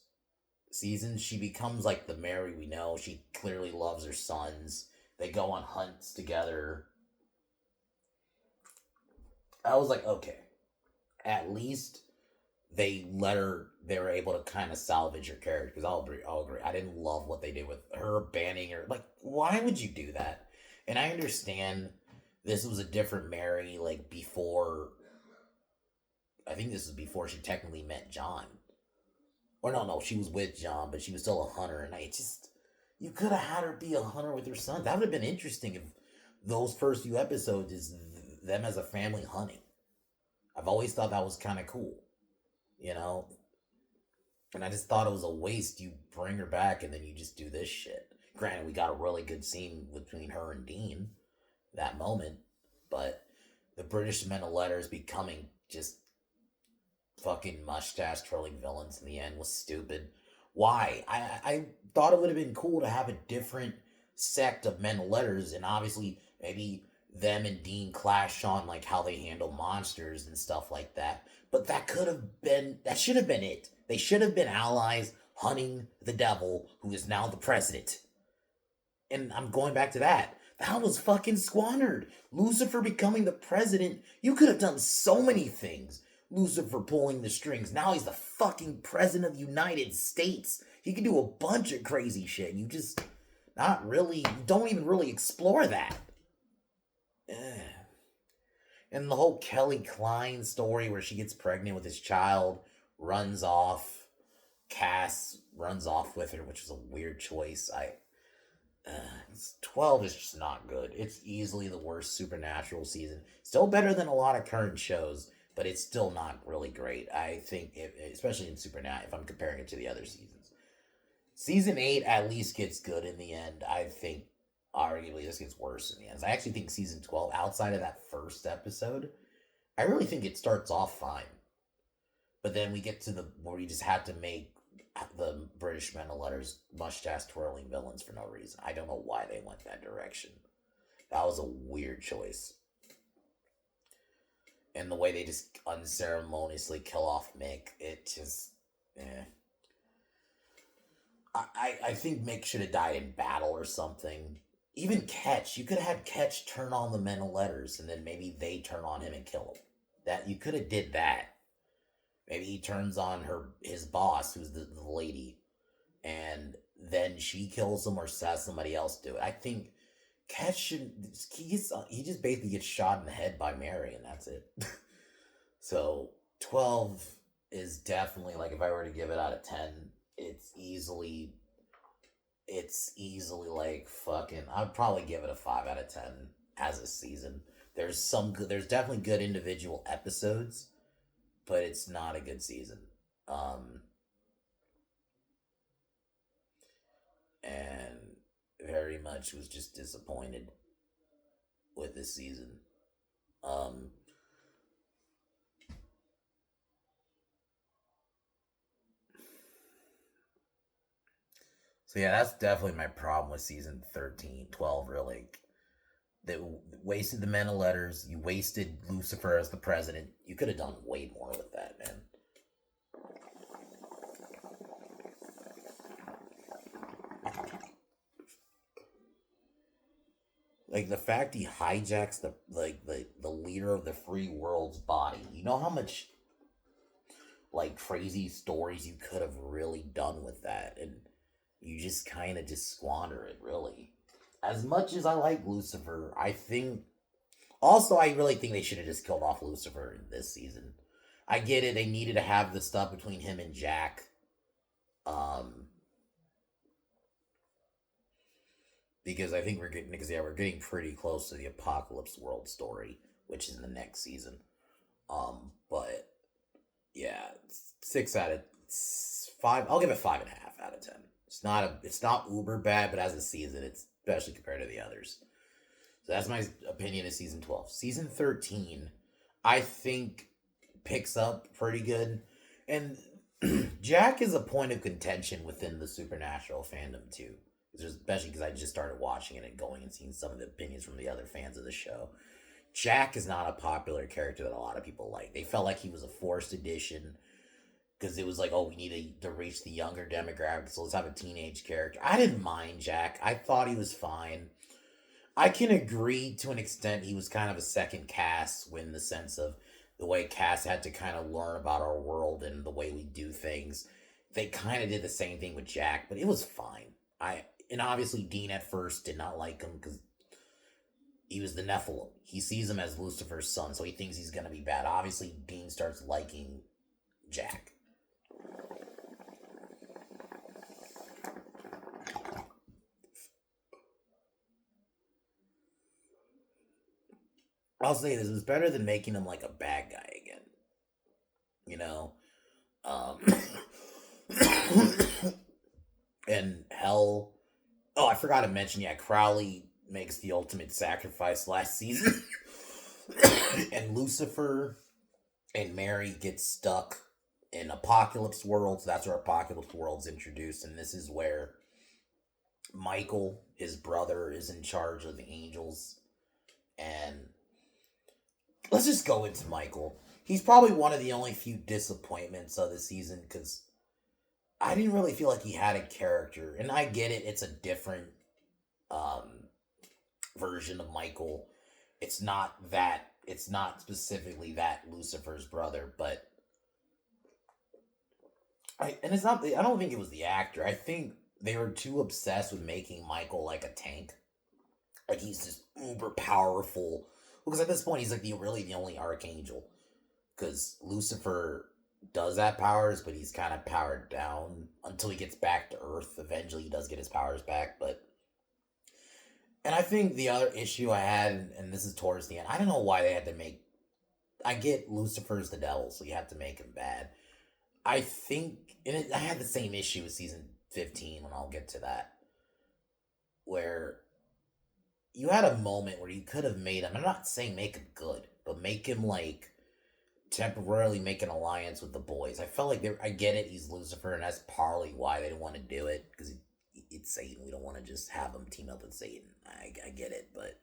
seasons, she becomes like the Mary we know. She clearly loves her sons. They go on hunts together. I was like, okay, at least they were able to kind of salvage her character, because I'll agree. I didn't love what they did with her banning her. Like, why would you do that? And I understand this was a different Mary, like, before, I think this was before she technically met John. Or no, she was with John, but she was still a hunter. And you could have had her be a hunter with her son. That would have been interesting if those first few episodes is them as a family hunting. I've always thought that was kind of cool, you know? And I just thought it was a waste. You bring her back and then you just do this shit. Granted, we got a really good scene between her and Dean, that moment. But the British Men of Letters becoming just fucking mustache twirling villains in the end was stupid. Why? I thought it would have been cool to have a different sect of Men of Letters, and obviously maybe them and Dean clash on like how they handle monsters and stuff like that. But that should have been it. They should have been allies hunting the devil, who is now the president. And I'm going back to that. That was fucking squandered. Lucifer becoming the president. You could have done so many things. Lucifer pulling the strings. Now he's the fucking president of the United States. He can do a bunch of crazy shit. You just not really, don't even really explore that. Ugh. And the whole Kelly Klein story where she gets pregnant with his child, runs off. Cass runs off with her, which is a weird choice. 12 is just not good. It's easily the worst Supernatural season. Still better than a lot of current shows, but it's still not really great. I think, especially in Supernatural, if I'm comparing it to the other seasons. Season 8 at least gets good in the end. I think, arguably, this gets worse in the end. I actually think season 12, outside of that first episode, I really think it starts off fine. But then we get to the where we just have to make the British Men of Letters mustache twirling villains for no reason. I don't know why they went that direction. That was a weird choice. And the way they just unceremoniously kill off Mick, it just, I think Mick should have died in battle or something. Even Ketch, you could have had Ketch turn on the Men of Letters, and then maybe they turn on him and kill him. That you could have did that. Maybe he turns on his boss, who's the lady, and then she kills him or says somebody else do it. I think Ketch should, he just basically gets shot in the head by Mary, and that's it. So 12 is definitely, like, if I were to give it out of 10, it's easily like fucking, I'd probably give it a 5 out of 10 as a season. There's definitely good individual episodes, but it's not a good season. And very much was just disappointed with this season. Um, so yeah, that's definitely my problem with season 13, 12, really. That wasted the Men of Letters. You wasted Lucifer as the president. You could have done way more with that, man. Like the fact he hijacks the leader of the free world's body. You know how much like crazy stories you could have really done with that, and you just kind of just squander it, really. As much as I like Lucifer, I think also I really think they should have just killed off Lucifer in this season. I get it; they needed to have the stuff between him and Jack, um, because I think we're getting pretty close to the Apocalypse World story, which is in the next season. But yeah, 6 out of 5. I'll give it 5.5 out of 10. It's not uber bad, but as a season, it's especially compared to the others. So that's my opinion of season 12. Season 13, I think picks up pretty good, and Jack is a point of contention within the Supernatural fandom too. Especially because I just started watching it and going and seeing some of the opinions from the other fans of the show. Jack is not a popular character that a lot of people like. They felt like he was a forced addition because it was like, oh, we need to reach the younger demographic, so let's have a teenage character. I didn't mind Jack. I thought he was fine. I can agree to an extent he was kind of a second Cass in the sense of the way Cass had to kind of learn about our world and the way we do things. They kind of did the same thing with Jack, but it was fine. And obviously Dean at first did not like him because he was the Nephilim. He sees him as Lucifer's son, so he thinks he's gonna be bad. Obviously, Dean starts liking Jack. I'll say this was better than making him like a bad guy again. You know? Um and hell, oh, I forgot to mention, yeah, Crowley makes the ultimate sacrifice last season. And Lucifer and Mary get stuck in Apocalypse World. So that's where Apocalypse World's introduced. And this is where Michael, his brother, is in charge of the angels. And let's just go into Michael. He's probably one of the only few disappointments of the season because I didn't really feel like he had a character. And I get it, it's a different um version of Michael. It's not that. It's not specifically that Lucifer's brother, but it's not. I don't think it was the actor. I think they were too obsessed with making Michael like a tank. Like he's just uber powerful. Because at this point, he's like really the only archangel. Because Lucifer does have powers, but he's kind of powered down until he gets back to Earth. Eventually, he does get his powers back, but. And I think the other issue I had, and this is towards the end, I don't know why they had to make. I get Lucifer's the devil, so you have to make him bad. I think. I had the same issue with season 15, and I'll get to that. Where you had a moment where you could have made him. I'm not saying make him good, but make him like temporarily make an alliance with the boys. I felt like I get it. He's Lucifer, and that's partly why they didn't want to do it because it's Satan. We don't want to just have him team up with Satan. I get it, but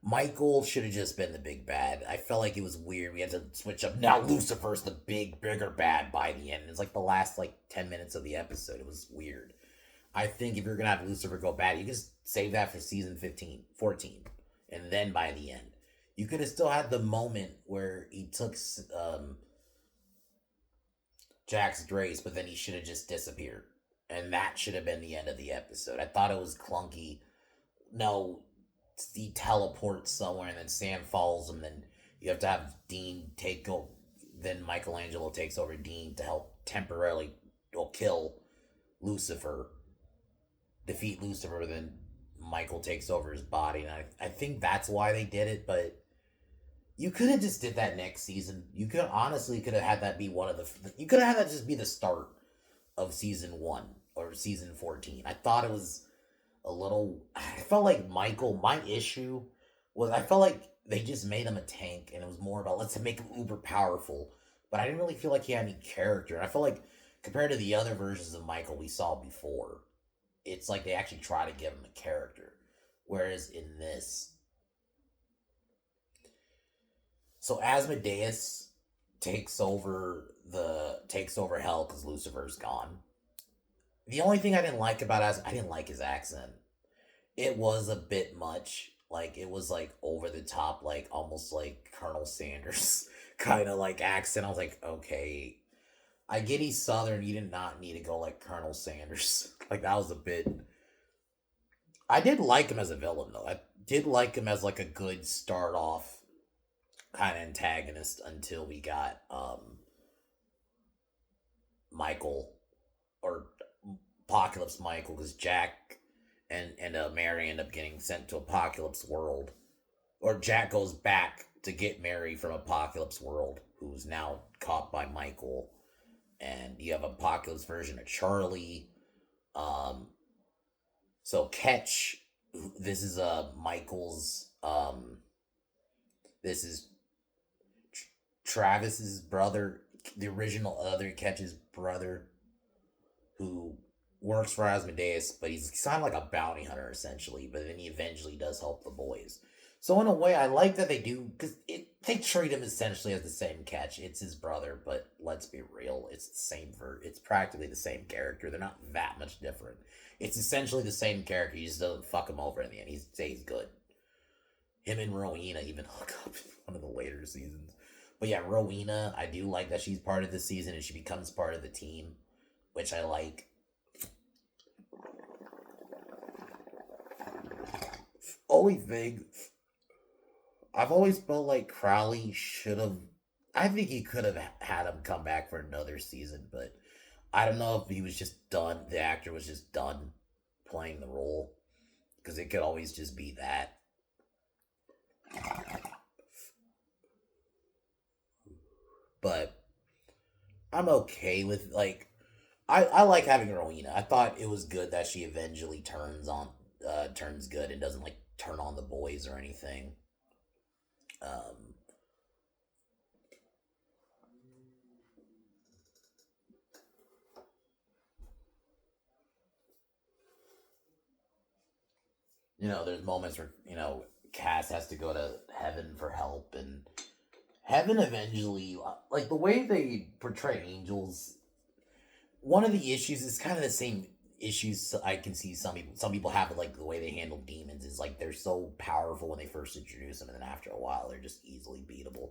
Michael should have just been the big bad. I felt like it was weird. We had to switch up. Now Lucifer's the bigger bad by the end. It's like the last 10 minutes of the episode. It was weird. I think if you're gonna have Lucifer go bad, you just save that for season 15, 14, and then by the end, you could have still had the moment where he took Jack's Drace, but then he should have just disappeared, and that should have been the end of the episode. I thought it was clunky. No, he teleports somewhere, and then Sam follows him. Then you have to have Dean take over. Then Michelangelo takes over Dean to help temporarily kill Lucifer. Defeat Lucifer, then Michael takes over his body, and I think that's why they did it. But you could have just did that next season. You could have had that be one of the. You could have had that just be the start of season 1 or season 14. I thought it was a little. I felt like Michael. My issue was I felt like they just made him a tank, and it was more about let's make him uber powerful. But I didn't really feel like he had any character. And I felt like compared to the other versions of Michael we saw before, it's like they actually try to give him a character. Whereas in this, so Asmodeus takes over hell because Lucifer's gone. The only thing I didn't like about I didn't like his accent. It was a bit much. Like it was like over the top, like almost like Colonel Sanders kind of like accent. I was like, okay, I get he's Southern. You did not need to go like Colonel Sanders. Like that was a bit. I did like him as a villain though. I did like him as like a good start off kind of antagonist until we got Michael or Apocalypse Michael, because Jack and Mary end up getting sent to Apocalypse World, or Jack goes back to get Mary from Apocalypse World, who's now caught by Michael, and you have Apocalypse version of Charlie. So Ketch, this is Michael's. This is Travis's brother, the original other Ketch's brother, who works for Asmodeus, but he's kind of like a bounty hunter essentially. But then he eventually does help the boys. So in a way, I like that they do, because they treat him essentially as the same Ketch. It's his brother, but let's be real, it's the same it's practically the same character. They're not that much different. It's essentially the same character. He just doesn't fuck him over in the end. He stays good. Him and Rowena even hook up in one of the later seasons. But yeah, Rowena, I do like that she's part of the season and she becomes part of the team, which I like. Only thing, I've always felt like Crowley should have. I think he could have had him come back for another season, but I don't know if he was just done. The actor was just done playing the role, because it could always just be that. But I'm okay with I like having Rowena. I thought it was good that she eventually turns good and doesn't turn on the boys or anything. Um, there's moments where Cass has to go to heaven for help, and heaven eventually, the way they portray angels. One of the issues is kind of the same. issues I can see some people have it, like the way they handle demons is like they're so powerful when they first introduce them, and then after a while they're just easily beatable.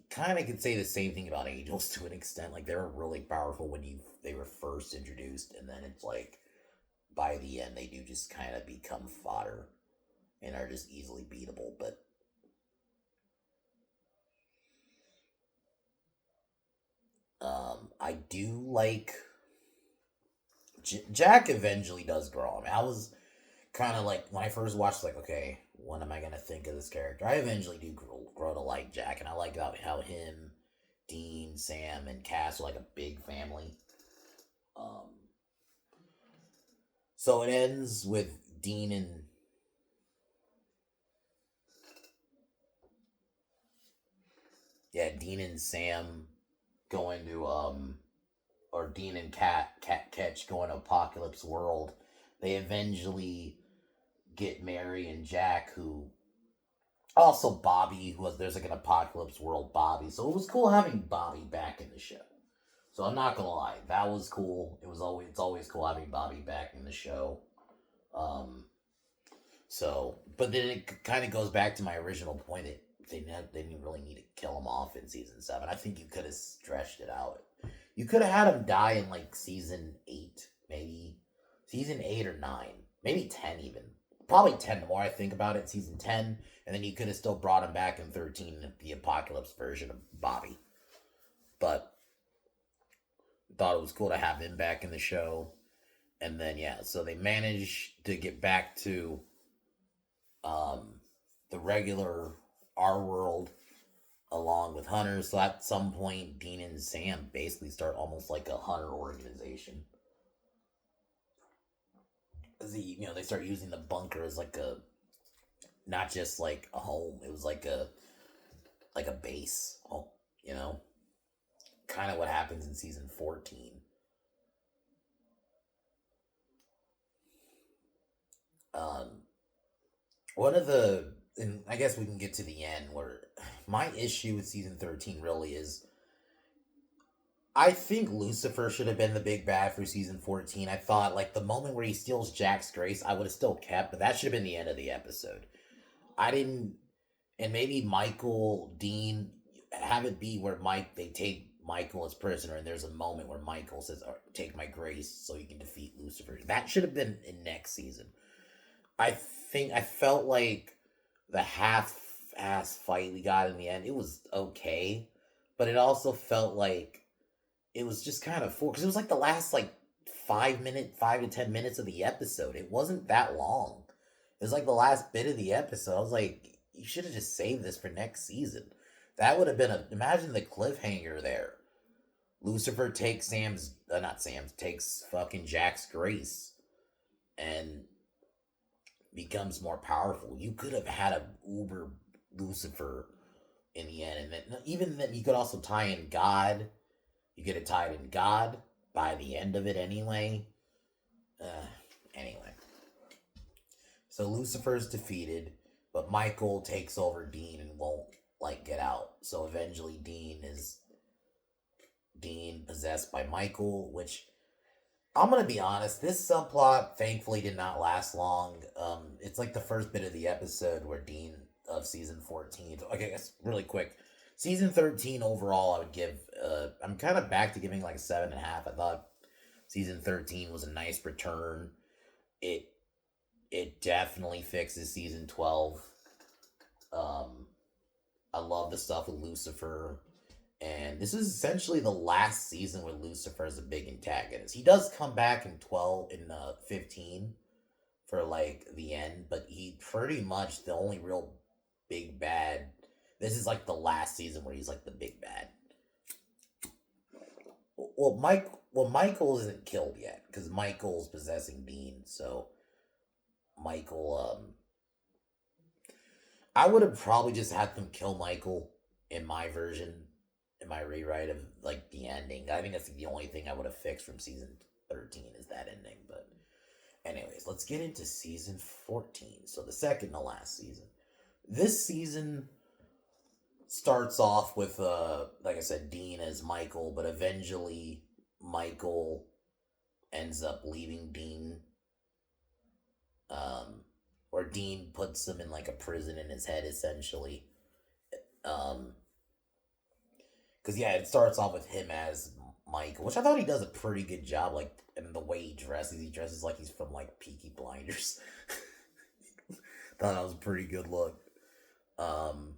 Kind of could say the same thing about angels to an extent. Like they were really powerful when they were first introduced, and then it's like by the end they do just kind of become fodder and are just easily beatable. But I do like Jack eventually does grow on me. I was kind of like when I first watched, like, okay, what am I gonna think of this character? I eventually do grow to like Jack, and I like how him, Dean, Sam, and Cass are like a big family. Um, so it ends with Dean and Dean and Sam going to or Dean and Cat Catch going to Apocalypse World. They eventually get Mary and Jack, who also Bobby, who was there's like an Apocalypse World Bobby. So it was cool having Bobby back in the show. So I'm not gonna lie, that was cool. It's always cool having Bobby back in the show. Um, but then it kind of goes back to my original point that they didn't really need to kill him off in season 7. I think you could have stretched it out. You could have had him die in like season 8, maybe season 8 or 9, maybe 10 even. Probably 10. The more I think about it, season 10, and then you could have still brought him back in 13, the Apocalypse version of Bobby. But thought it was cool to have him back in the show. And then so they managed to get back to the regular our world along with hunters. So at some point, Dean and Sam basically start almost like a hunter organization. They start using the bunker as like a not just like a home. It was like a base. You know, kind of what happens in season 14. Um, one of the and I guess we can get to the end where my issue with season 13 really is I think Lucifer should have been the big bad for season 14. I thought like the moment where he steals Jack's grace, I would have still kept, but that should have been the end of the episode. I didn't and maybe Michael, Dean, have it be where they take Michael as prisoner, and there's a moment where Michael says, "Take my grace, so you can defeat Lucifer." That should have been in next season. I felt like the half-ass fight we got in the end. It was okay, but it also felt like it was just kind of full because it was like the last like 5 to 10 minutes of the episode. It wasn't that long. It was like the last bit of the episode. I was like, you should have just saved this for next season. That would have been imagine the cliffhanger there. Lucifer takes takes fucking Jack's grace and becomes more powerful. You could have had a uber Lucifer in the end, and then even then you could also tie in God. You could have tied in God by the end of it anyway. Anyway, so Lucifer's defeated, but Michael takes over Dean and won't like get out. So eventually, Dean possessed by Michael, which I'm gonna be honest, this subplot thankfully did not last long. It's like the first bit of the episode where Dean of season 14. Okay, I guess really quick. Season 13 overall, I would give. I'm kind of back to giving like a 7.5. I thought season 13 was a nice return. It definitely fixes season 12. I love the stuff with Lucifer. And this is essentially the last season with Lucifer as a big antagonist. He does come back in 15 for like the end, but he pretty much the only real big bad. This is like the last season where he's like the big bad. Michael isn't killed yet because Michael's possessing Dean. So Michael, I would have probably just had them kill Michael in my version, in my rewrite of like the ending. I think that's the only thing I would have fixed from season 13 is that ending. But anyways, let's get into season 14. So the second to last season. This season starts off with like I said, Dean as Michael, but eventually Michael ends up leaving Dean, um, or Dean puts him in like a prison in his head, essentially. Um, because yeah, it starts off with him as Michael, which I thought he does a pretty good job. Like, in the way he dresses like he's from like Peaky Blinders. Thought that was a pretty good look. Um,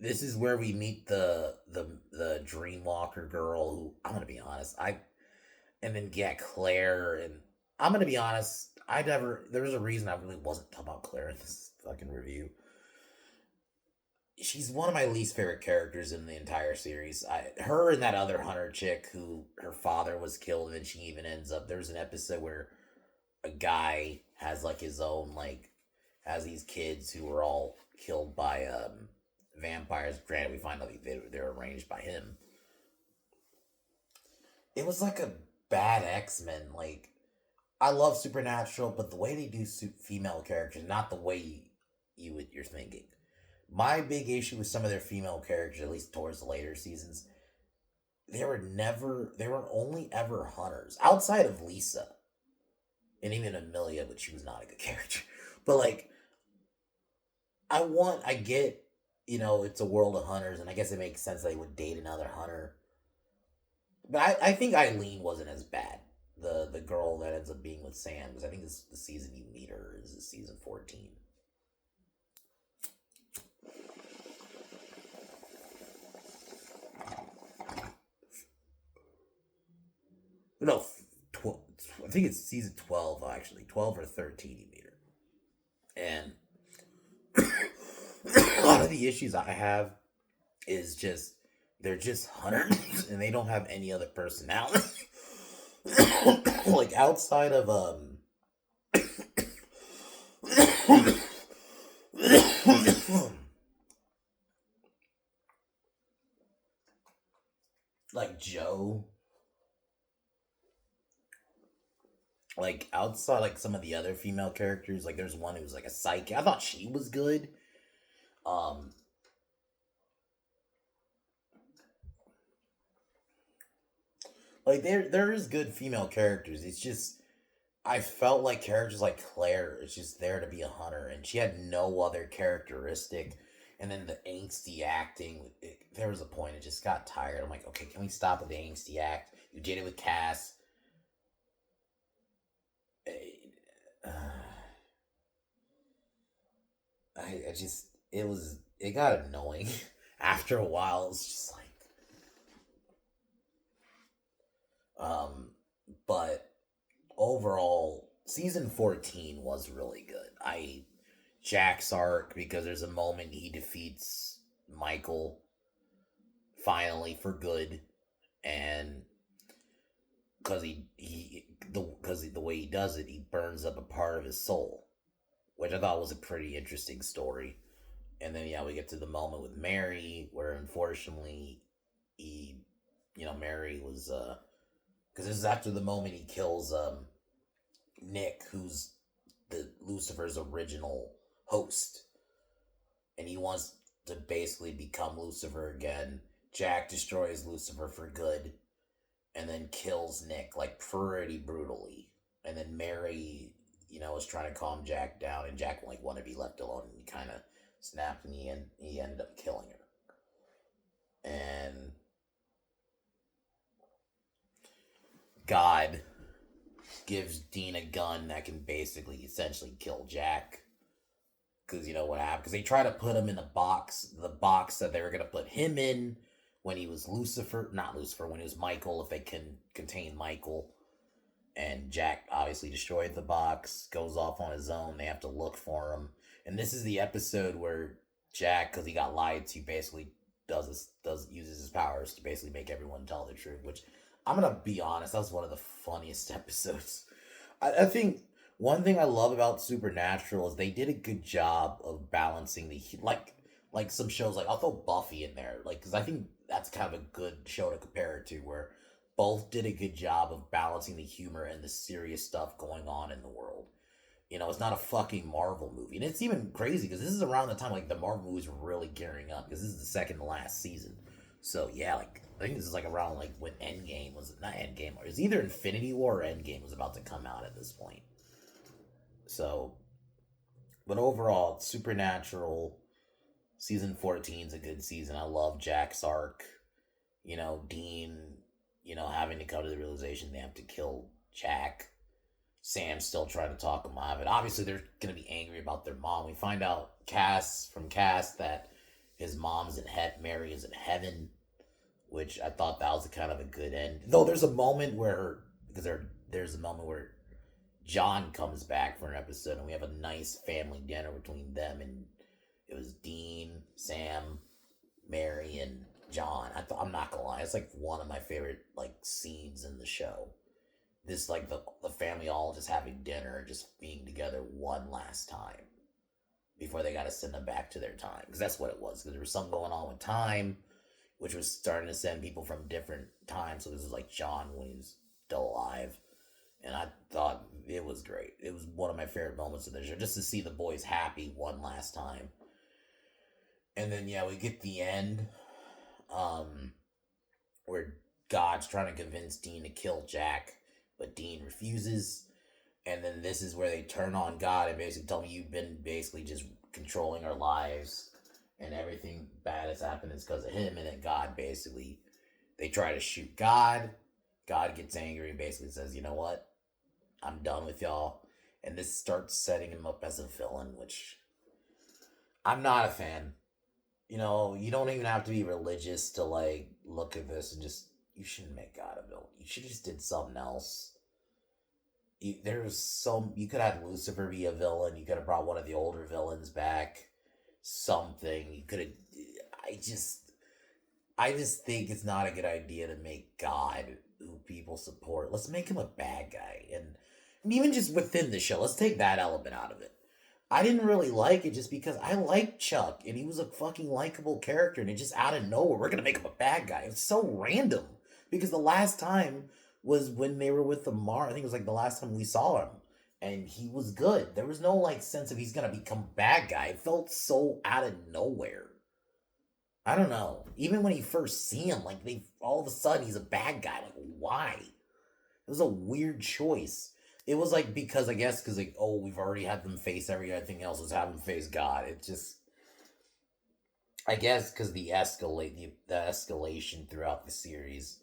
this is where we meet the Dreamwalker girl, who, I'm gonna be honest, I and then get Claire, and I'm gonna be honest, I never, there's a reason I really wasn't talking about Claire in this fucking review. She's one of my least favorite characters in the entire series. Her and that other hunter chick who her father was killed, and she even ends up. There's an episode where a guy has like his own, like, has these kids who were all killed by vampires. Granted, we find out they're arranged by him. It was like a bad X-Men. Like, I love Supernatural, but the way they do female characters, not the way you're thinking. My big issue with some of their female characters, at least towards the later seasons, they were only ever hunters outside of Lisa and even Amelia, but she was not a good character. But like, I get, it's a world of hunters, and I guess it makes sense they would date another hunter. But I think Eileen wasn't as bad. The girl that ends up being with Sam, because I think this the season you meet her is season 14. No, 12. I think it's season 12 actually, 12 or 13 you meet her, and a lot of the issues I have is just they're just hunters and they don't have any other personality. Like, outside of like Joe, like outside like some of the other female characters, like there's one who's like a psychic. I thought she was good. Um like there is good female characters. It's just I felt like characters like Claire is just there to be a hunter, and she had no other characteristic. And then the angsty acting, there was a point it just got tired. I'm like, okay, can we stop with the angsty act? You did it with Cass. Uh, I just, it got annoying after a while. It's just like, um, but overall, season 14 was really good. Jack's arc, because there's a moment he defeats Michael finally for good, and because the way he does it, he burns up a part of his soul, which I thought was a pretty interesting story. And then yeah, we get to the moment with Mary, where unfortunately he, Mary was because this is after the moment he kills Nick, who's the Lucifer's original host, and he wants to basically become Lucifer again. Jack destroys Lucifer for good, and then kills Nick like pretty brutally. And then Mary, is trying to calm Jack down, and Jack like want to be left alone, and he kind of snapped, and he ended up killing her. And God gives Dean a gun that can basically essentially kill Jack. Because you know what happened? Because they try to put him in the box that they were going to put him in when he was not Lucifer, when he was Michael, if they can contain Michael. And Jack obviously destroyed the box, goes off on his own. They have to look for him. And this is the episode where Jack, because he got lied to, basically uses his powers to basically make everyone tell the truth, which I'm gonna be honest, that was one of the funniest episodes. I think one thing I love about Supernatural is they did a good job of balancing like some shows, like I'll throw Buffy in there, like, because I think that's kind of a good show to compare it to, where both did a good job of balancing the humor and the serious stuff going on in the world. It's not a fucking Marvel movie, and it's even crazy because this is around the time like the Marvel movies were really gearing up, because this is the second to last season. So yeah, like I think this is like around like when Endgame was not Endgame, or it was either Infinity War or Endgame was about to come out at this point. So, but overall, Supernatural season 14 is a good season. I love Jack's arc. Dean, having to come to the realization they have to kill Jack. Sam's still trying to talk him out of it. Obviously, they're going to be angry about their mom. We find out Cass that his mom's in heaven, Mary is in heaven, which I thought that was a kind of a good end. Though there's a moment where, because there's a moment where John comes back for an episode and we have a nice family dinner between them, and it was Dean, Sam, Mary, and John. I'm not gonna lie, it's like one of my favorite like scenes in the show. This like the family all just having dinner, just being together one last time before they got to send them back to their time, because that's what it was. Because there was something going on with time, which was starting to send people from different times. So this is like John when he was still alive, and I thought it was great. It was one of my favorite moments of the show, just to see the boys happy one last time. And then yeah, we get the end, where God's trying to convince Dean to kill Jack, but Dean refuses. And then this is where they turn on God and basically tell me you've been basically just controlling our lives, and everything bad has happened is because of him. And then God basically, they try to shoot God. God gets angry and basically says, you know what? I'm done with y'all. And this starts setting him up as a villain, which I'm not a fan. You don't even have to be religious to like look at this and just, you shouldn't make God a villain. You should have just did something else. You could have Lucifer be a villain. You could have brought one of the older villains back. Something you could have. I just, I just think it's not a good idea to make God, who people support. Let's make him a bad guy, and even just within the show, let's take that element out of it. I didn't really like it just because I liked Chuck and he was a fucking likable character, and it just out of nowhere we're gonna make him a bad guy. It's so random because the last time was when they were with the Mar. I think it was like the last time we saw him, and he was good. There was no like sense of he's gonna become bad guy. It felt so out of nowhere. I don't know. Even when you first see him, like they all of a sudden he's a bad guy. Like why? It was a weird choice. It was like because I guess because like oh we've already had them face everything else. Let's have them face God. It just I guess because the escalation throughout the series.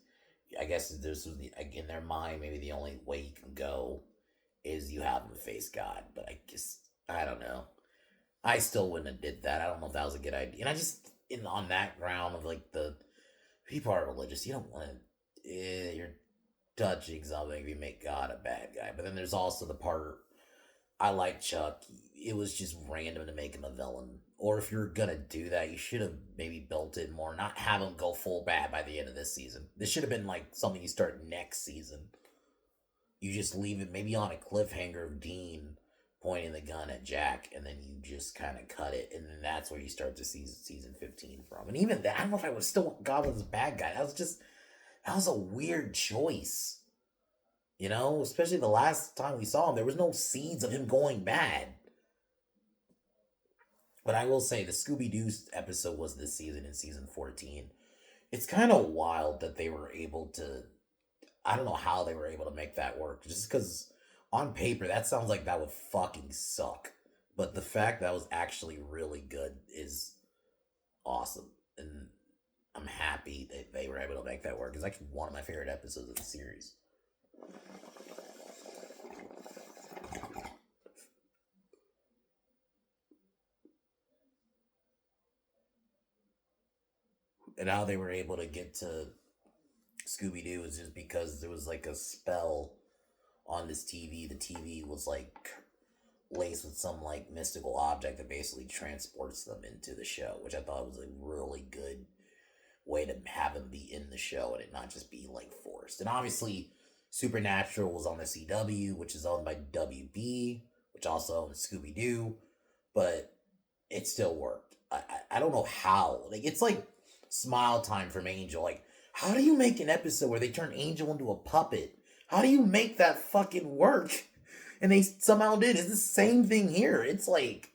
I guess this was in their mind maybe the only way you can go is you have them face God. But I guess I don't know. I still wouldn't have did that. I don't know if that was a good idea. And I just on that ground of like the people are religious. You don't want to. You're touching something if you make God a bad guy. But then there's also the part I like Chuck. It was just random to make him a villain. Or if you're gonna do that, you should have maybe built it more. Not have him go full bad by the end of this season. This should have been like something you start next season. You just leave it maybe on a cliffhanger of Dean pointing the gun at Jack, and then you just kind of cut it, and then that's where you start to see season 15 from. And even that, I don't know if I would still God was a bad guy. That was a weird choice. Especially the last time we saw him, there was no seeds of him going bad. But I will say the Scooby Doo episode was this season in season 14. It's kind of wild that they were able to. I don't know how they were able to make that work. Just because on paper, that sounds like that would fucking suck. But the fact that was actually really good is awesome. And I'm happy that they were able to make that work. It's actually one of my favorite episodes of the series. And how they were able to get to Scooby Doo is just because there was like a spell on this TV. The TV was like laced with some like mystical object that basically transports them into the show, which I thought was a really good way to have them be in the show and it not just be like forced. And obviously, Supernatural was on the CW, which is owned by WB, which also owns Scooby Doo, but it still worked. I don't know how. Like it's like Smile Time from Angel. Like, how do you make an episode where they turn Angel into a puppet? How do you make that fucking work? And they somehow did. It's the same thing here. It's like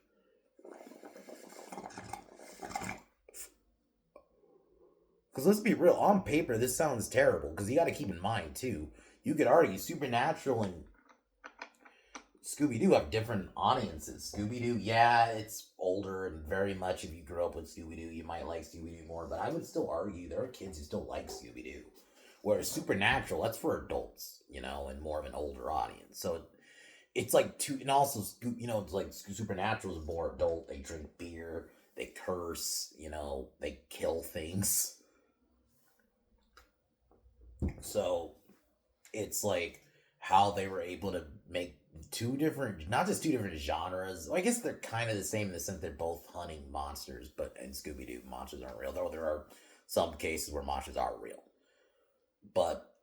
Because let's be real, on paper, this sounds terrible. Because you got to keep in mind, too, you could argue Supernatural and Scooby Doo have different audiences. Scooby Doo, yeah, it's older, and very much if you grew up with Scooby Doo, you might like Scooby Doo more. But I would still argue there are kids who still like Scooby Doo. Whereas Supernatural, that's for adults, and more of an older audience. So it's like two, and also, it's like Supernatural is more adult. They drink beer, they curse, they kill things. So it's like how they were able to make two different, not just two different genres. I guess they're kind of the same in the sense they're both hunting monsters, but in Scooby Doo, monsters aren't real. Though there are some cases where monsters are real, but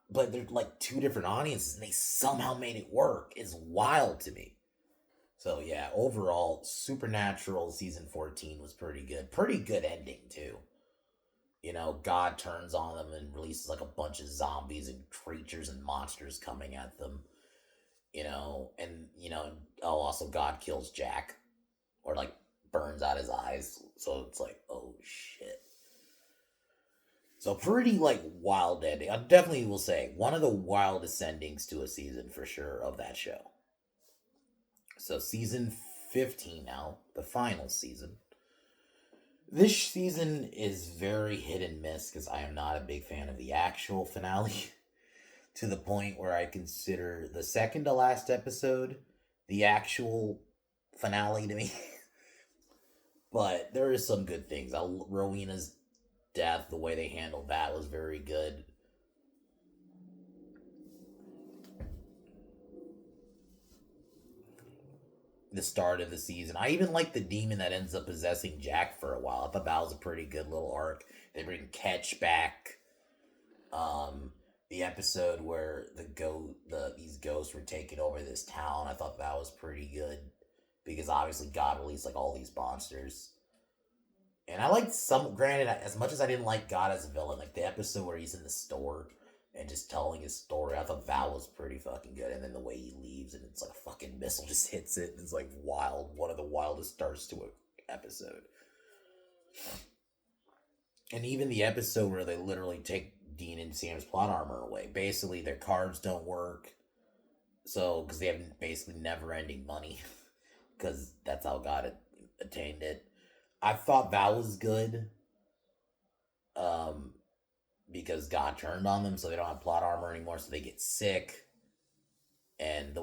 they're like two different audiences, and they somehow made it work. Is wild to me. So yeah, overall, Supernatural season 14 was pretty good. Pretty good ending too. God turns on them and releases like a bunch of zombies and creatures and monsters coming at them. Also God kills Jack, or like burns out his eyes. So it's like, oh shit. So pretty like wild ending. I definitely will say one of the wildest endings to a season for sure of that show. So season 15 now, the final season. This season is very hit and miss because I am not a big fan of the actual finale to the point where I consider the second to last episode the actual finale to me. But there is some good things. Rowena's death, the way they handled that was very good. The start of the season. I even like the demon that ends up possessing Jack for a while. I thought that was a pretty good little arc. They bring Ketch back. The episode where these ghosts were taking over this town, I thought that was pretty good because obviously God released like all these monsters. And I liked granted, as much as I didn't like God as a villain, like the episode where he's in the store and just telling his story, I thought that was pretty fucking good. And then the way he leaves and it's like a fucking missile just hits it. And it's like wild. One of the wildest starts to an episode. And even the episode where they literally take Dean and Sam's plot armor away. Basically, their cards don't work. So, because they have basically never ending money. Because that's how God attained it. I thought that was good. Because God turned on them, so they don't have plot armor anymore, so they get sick. And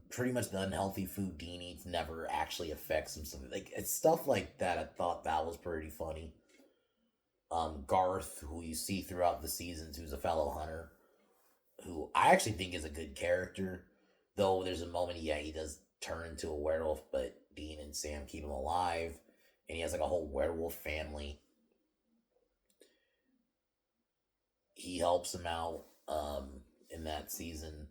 pretty much the unhealthy food Dean eats never actually affects him. So like it's stuff like that. I thought that was pretty funny. Garth, who you see throughout the seasons, who's a fellow hunter, who I actually think is a good character. Though there's a moment, he does turn into a werewolf, but Dean and Sam keep him alive, and he has like a whole werewolf family. He helps him out in that season.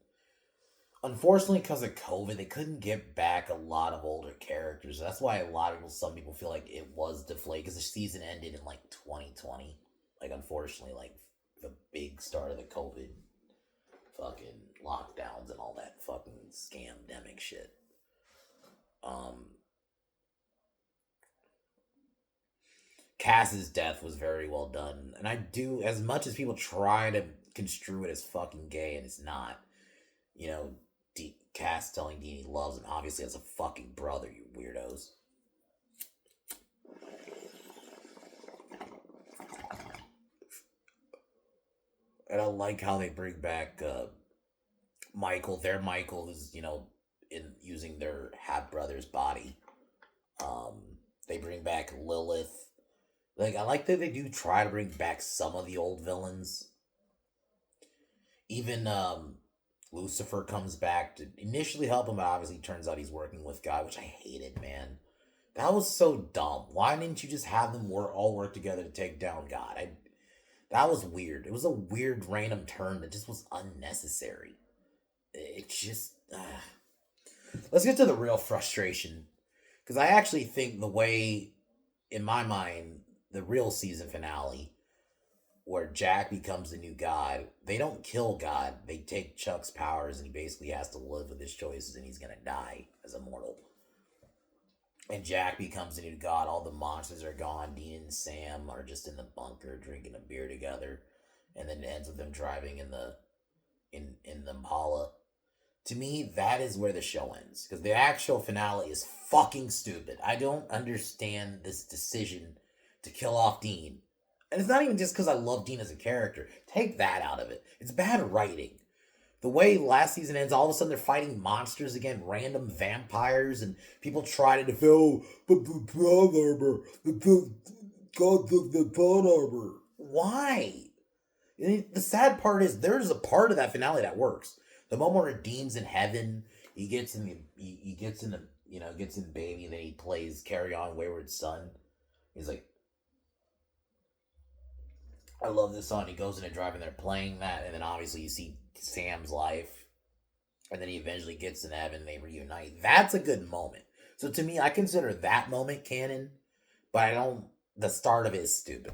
Unfortunately, because of COVID, they couldn't get back a lot of older characters. That's why some people feel like it was deflated because the season ended in like 2020. Like, unfortunately, like the big start of the COVID fucking lockdowns and all that fucking scamdemic shit. Cass's death was very well done, and I do, as much as people try to construe it as fucking gay, and it's not. Cass telling Dean he loves him, obviously as a fucking brother, you weirdos. And I like how they bring back Michael, their Michael, who's, in using their half brother's body. They bring back Lilith. Like, I like that they do try to bring back some of the old villains. Even Lucifer comes back to initially help him, but obviously turns out he's working with God, which I hated, man. That was so dumb. Why didn't you just have them all work together to take down God? That was weird. It was a weird random turn that just was unnecessary. It just... Let's get to the real frustration. Because I actually think the way, in my mind, the real season finale, where Jack becomes the new God, they don't kill God. They take Chuck's powers and he basically has to live with his choices and he's going to die as a mortal. And Jack becomes a new god. All the monsters are gone. Dean and Sam are just in the bunker drinking a beer together, and then it ends with them driving in the Impala. To me, that is where the show ends because the actual finale is fucking stupid. I don't understand this decision to kill off Dean, and it's not even just because I love Dean as a character. Take that out of it. It's bad writing. The way last season ends, all of a sudden they're fighting monsters again, random vampires, and people try to defend. Oh, but the plot armor, the gods of the plot armor. Why? The sad part is there's a part of that finale that works. The moment where Dean's in heaven, he gets in the gets in baby, and then he plays "Carry On Wayward Son." He's like, I love this song. He goes in and driving, they're playing that, and then obviously you see Sam's life, and then he eventually gets in heaven and they reunite. That's a good moment. So to me, I consider that moment canon, but I don't. The start of it is stupid.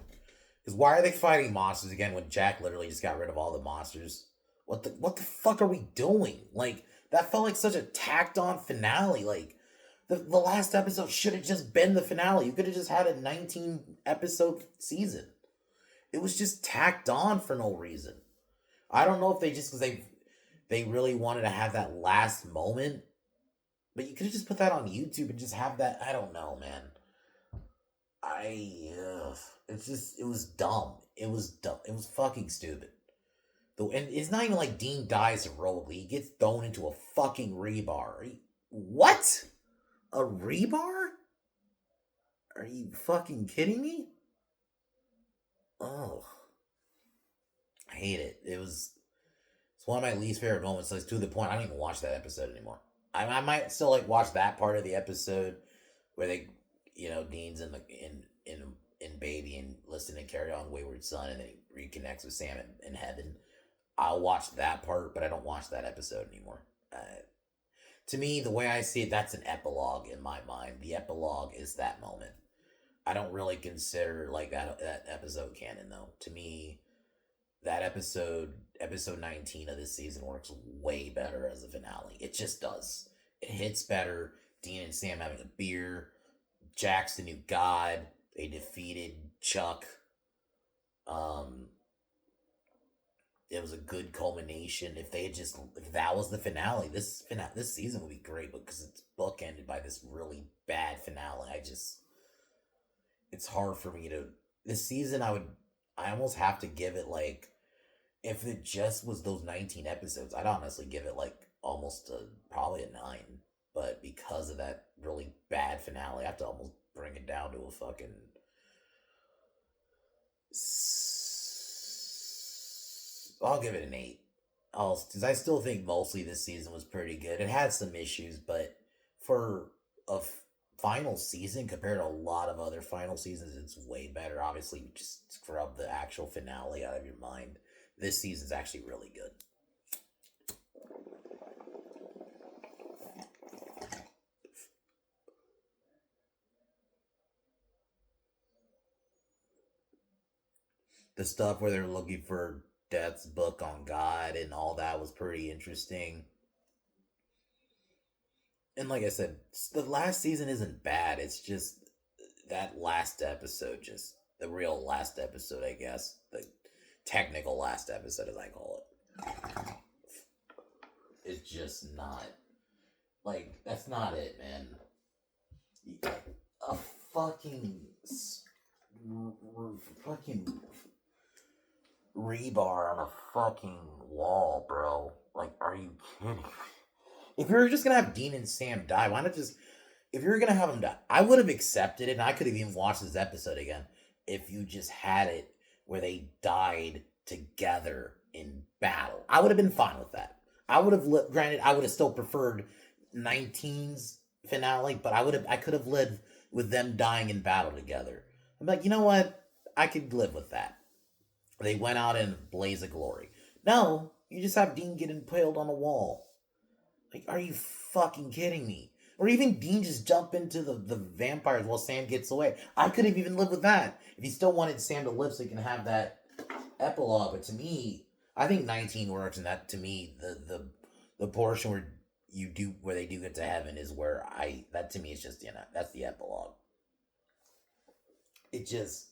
Because why are they fighting monsters again when Jack literally just got rid of all the monsters? What the fuck are we doing? Like that felt like such a tacked on finale. Like the last episode should have just been the finale. You could have just had a 19 episode season. It was just tacked on for no reason. I don't know if they just because they really wanted to have that last moment, but you could have just put that on YouTube and just have that. I don't know, man. It's just it was dumb. It was dumb. It was fucking stupid. And it's not even like Dean dies heroically. He gets thrown into a fucking rebar. What? A rebar? Are you fucking kidding me? Oh, I hate it. It's one of my least favorite moments. Like to the point I don't even watch that episode anymore. I might still like watch that part of the episode where they, Dean's in baby and listen to Carry On Wayward Son, and then he reconnects with Sam in heaven. I'll watch that part, but I don't watch that episode anymore. To me, the way I see it, that's an epilogue in my mind. The epilogue is that moment. I don't really consider like that episode canon though. To me, that episode 19 of this season works way better as a finale. It just does. It hits better. Dean and Sam having a beer. Jack's the new god. They defeated Chuck. It was a good culmination. If that was the finale, this season would be great because it's bookended by this really bad finale. It's hard for me to this season. I almost have to give it like if it just was those 19 episodes, I'd honestly give it like almost probably a 9. But because of that really bad finale, I have to almost bring it down to a fucking. I'll give it an 8. Because I still think mostly this season was pretty good. It had some issues, but for a final season compared to a lot of other final seasons, it's way better. Obviously, just scrub the actual finale out of your mind. This season's actually really good. The stuff where they're looking for Death's book on God and all that was pretty interesting. And like I said, the last season isn't bad. It's just that last episode, just the real last episode, I guess. The technical last episode, as I call it. It's just not. Like, that's not it, man. A fucking. Fucking rebar on a fucking wall, bro. Like, are you kidding? If you're just gonna have Dean and Sam die, why not just? If you're gonna have them die, I would have accepted it, and I could have even watched this episode again if you just had it where they died together in battle. I would have been fine with that. I would have granted, I would have still preferred 19's finale, but I could have lived with them dying in battle together. I'm like, you know what? I could live with that. They went out in a blaze of glory. No, you just have Dean get impaled on a wall. Like, are you fucking kidding me? Or even Dean just jump into the vampires while Sam gets away. I could have even lived with that. If he still wanted Sam to live so he can have that epilogue. But to me, I think 19 works, and that to me, the portion where you do where they do get to heaven is where that to me is just, that's the epilogue. It just,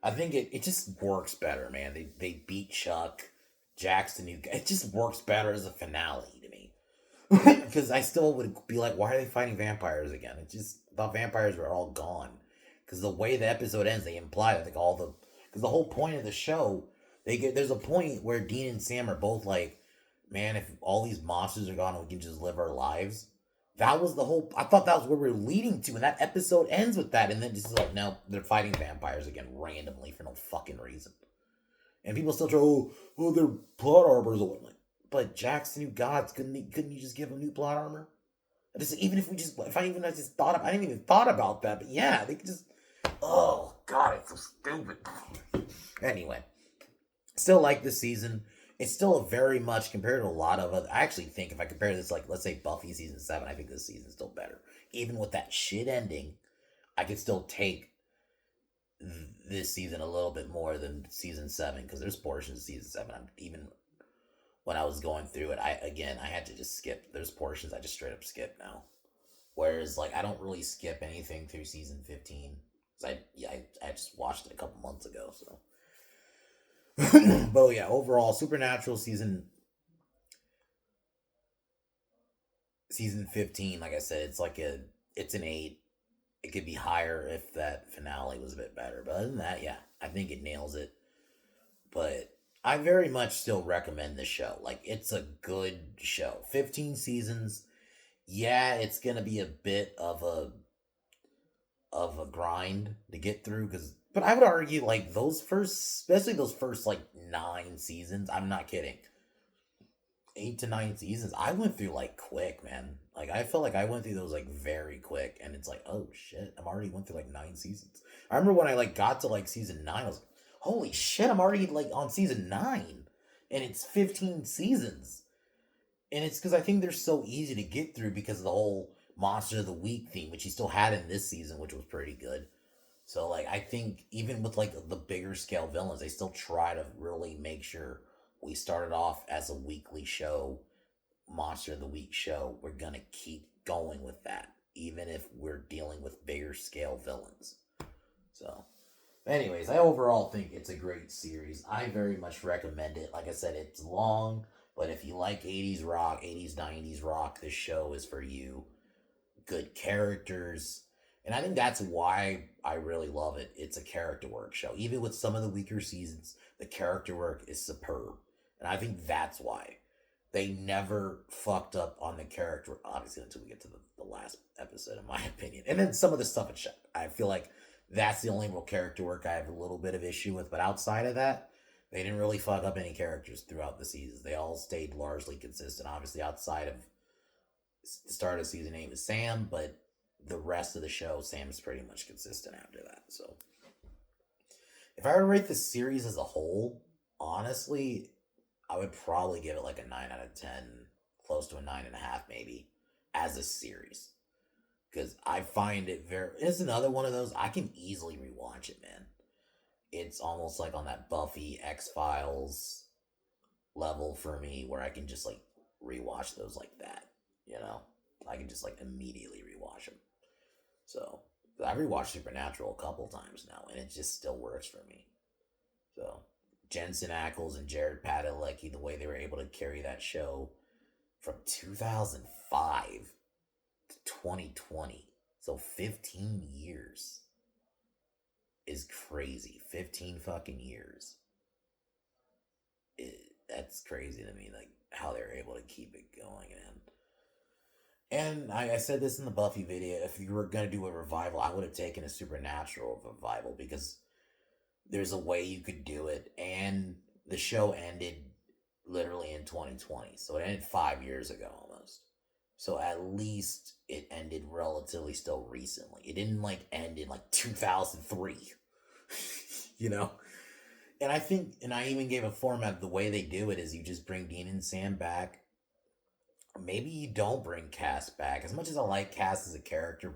I think it just works better, man. They beat Chuck, Jack's the new guy. It just works better as a finale to me. Because I still would be like, why are they fighting vampires again? It just thought vampires were all gone. Because the way the episode ends, they imply that like all the, because the whole point of the show, there's a point where Dean and Sam are both like, man, if all these monsters are gone, we can just live our lives. That was the whole. I thought that was where we were leading to, and that episode ends with that, and then just like, no, they're fighting vampires again randomly for no fucking reason, and people still try, oh, they're plot armors, but Jack's new gods, couldn't you just give them new plot armor? Even if we just, if I even I just thought, I didn't even thought about that, but yeah, they could just. Oh God, it's so stupid. Anyway, still like this season. It's still very much compared to a lot of other. I actually think if I compare this, like, let's say Buffy season 7, I think this season's still better. Even with that shit ending, I could still take this season a little bit more than season 7, because there's portions of season 7. Even when I was going through it, I had to just skip. There's portions I just straight up skip now. Whereas, like, I don't really skip anything through season 15. Because I just watched it a couple months ago, so. But yeah, overall, Supernatural season 15, like I said, it's an 8. It could be higher if that finale was a bit better. But other than that, yeah, I think it nails it. But I very much still recommend the show. Like, it's a good show. 15 seasons. Yeah, it's gonna be a bit of a grind to get through, but I would argue, like, especially those first, like, 9 seasons, I'm not kidding, 8 to 9 seasons, I went through, like, quick, man. Like, I felt like I went through those, like, very quick, and it's like, oh, shit, I'm already went through, like, 9 seasons. I remember when I, like, got to, like, season 9, I was like, holy shit, I'm already, like, on season 9, and it's 15 seasons. And it's because I think they're so easy to get through because of the whole Monster of the Week theme, which he still had in this season, which was pretty good. So, like, I think even with, like, the bigger scale villains, they still try to really make sure we started off as a weekly show, Monster of the Week show. We're going to keep going with that, even if we're dealing with bigger scale villains. So, anyways, I overall think it's a great series. I very much recommend it. Like I said, it's long, but if you like 80s rock, 80s, 90s rock, this show is for you. Good characters. And I think that's why I really love it. It's a character work show. Even with some of the weaker seasons, the character work is superb. And I think that's why they never fucked up on the character, obviously, until we get to the last episode, in my opinion. And then some of the stuff at Chuck. I feel like that's the only real character work I have a little bit of issue with. But outside of that, they didn't really fuck up any characters throughout the seasons. They all stayed largely consistent. Obviously, outside of the start of season 8 with Sam, but the rest of the show, Sam's pretty much consistent after that. So, if I were to rate the series as a whole, honestly, I would probably give it like a 9 out of 10, close to a 9.5 maybe, as a series. Because I find it it's another one of those, I can easily rewatch it, man. It's almost like on that Buffy, X-Files level for me, where I can just, like, rewatch those like that, you know? I can just, like, immediately rewatch them. So, I've rewatched Supernatural a couple times now, and it just still works for me. So, Jensen Ackles and Jared Padalecki, the way they were able to carry that show from 2005 to 2020, so 15 years, is crazy. 15 fucking years. That's crazy to me, like, how they're able to keep it going, and I said this in the Buffy video, if you were going to do a revival, I would have taken a Supernatural revival, because there's a way you could do it, and the show ended literally in 2020, so it ended 5 years ago almost. So at least it ended relatively still recently. It didn't, like, end in, like, 2003, you know? And I think, and I even gave a format, the way they do it is you just bring Dean and Sam back. Maybe you don't bring Cass back. As much as I like Cass as a character,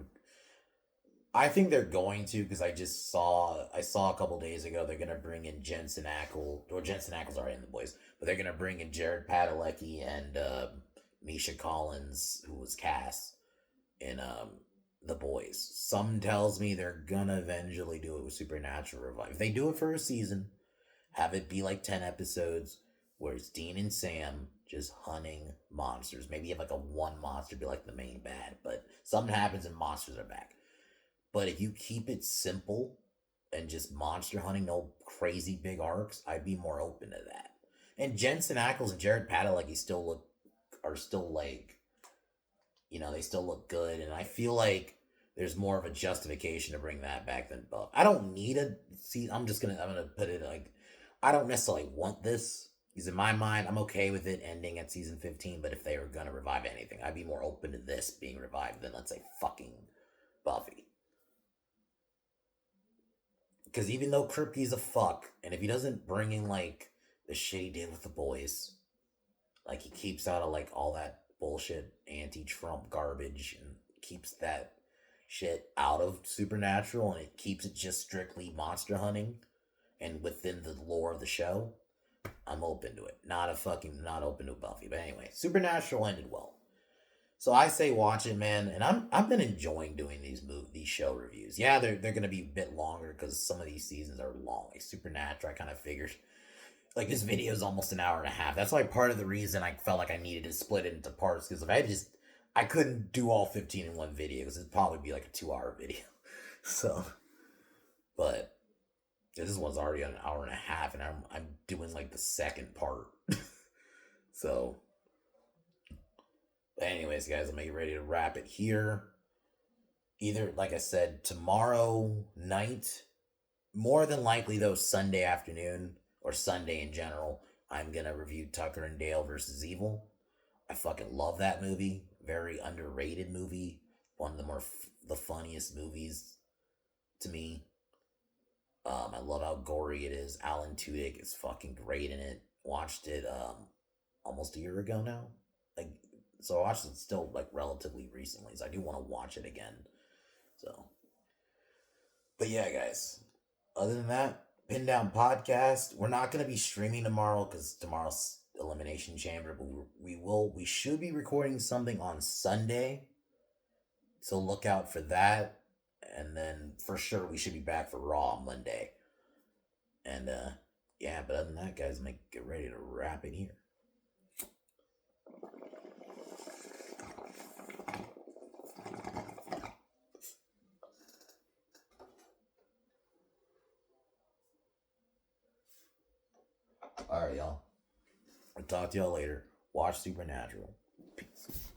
I think they're going to, because I saw a couple days ago they're gonna bring in Jensen Ackles already in The Boys, but they're gonna bring in Jared Padalecki and Misha Collins, who was Cass in The Boys. Some tells me they're gonna eventually do it with Supernatural Revive. If they do it for a season, have it be like 10 episodes where it's Dean and Sam just hunting monsters. Maybe have like a one monster be like the main bad, but something happens and monsters are back. But if you keep it simple and just monster hunting, no crazy big arcs, I'd be more open to that. And Jensen Ackles and Jared Padalecki are still like, they still look good, and I feel like there's more of a justification to bring that back than Buff. I don't need a see. I'm gonna put it like, I don't necessarily want this because in my mind I'm okay with it ending at season 15. But if they were gonna revive anything, I'd be more open to this being revived than, let's say, fucking Buffy. Because even though Kripke's a fuck, and if he doesn't bring in like the shit he did with the boys, like he keeps out of like all that bullshit anti-Trump garbage and keeps that shit out of Supernatural, and it keeps it just strictly monster hunting and within the lore of the show, I'm open to it. Not open to Buffy. But anyway, Supernatural ended well. So I say watch it, man, and I've been enjoying doing these show reviews. Yeah, they're gonna be a bit longer because some of these seasons are long. Like Supernatural, I kind of figured like this video is almost an hour and a half. That's like part of the reason I felt like I needed to split it into parts, because if I couldn't do all 15 in one video because it'd probably be like a 2 hour video. So, but this one's already an hour and a half, and I'm doing like the second part. So, but anyways, guys, I'm getting ready to wrap it here. Either, like I said, tomorrow night, more than likely though, Sunday afternoon or Sunday in general, I'm gonna review Tucker and Dale versus Evil. I fucking love that movie. Very underrated movie. One of the funniest movies to me. I love how gory it is. Alan Tudyk is fucking great in it. Watched it almost a year ago now. Like, so I watched it still like relatively recently. So I do want to watch it again. So, but yeah, guys. Other than that, Pin Down Podcast. We're not gonna be streaming tomorrow because tomorrow's Elimination Chamber, but we should be recording something on Sunday. So look out for that. And then for sure we should be back for Raw on Monday. And yeah, but other than that, guys, I'm get ready to wrap it here. Alright, y'all. I'll talk to y'all later. Watch Supernatural. Peace.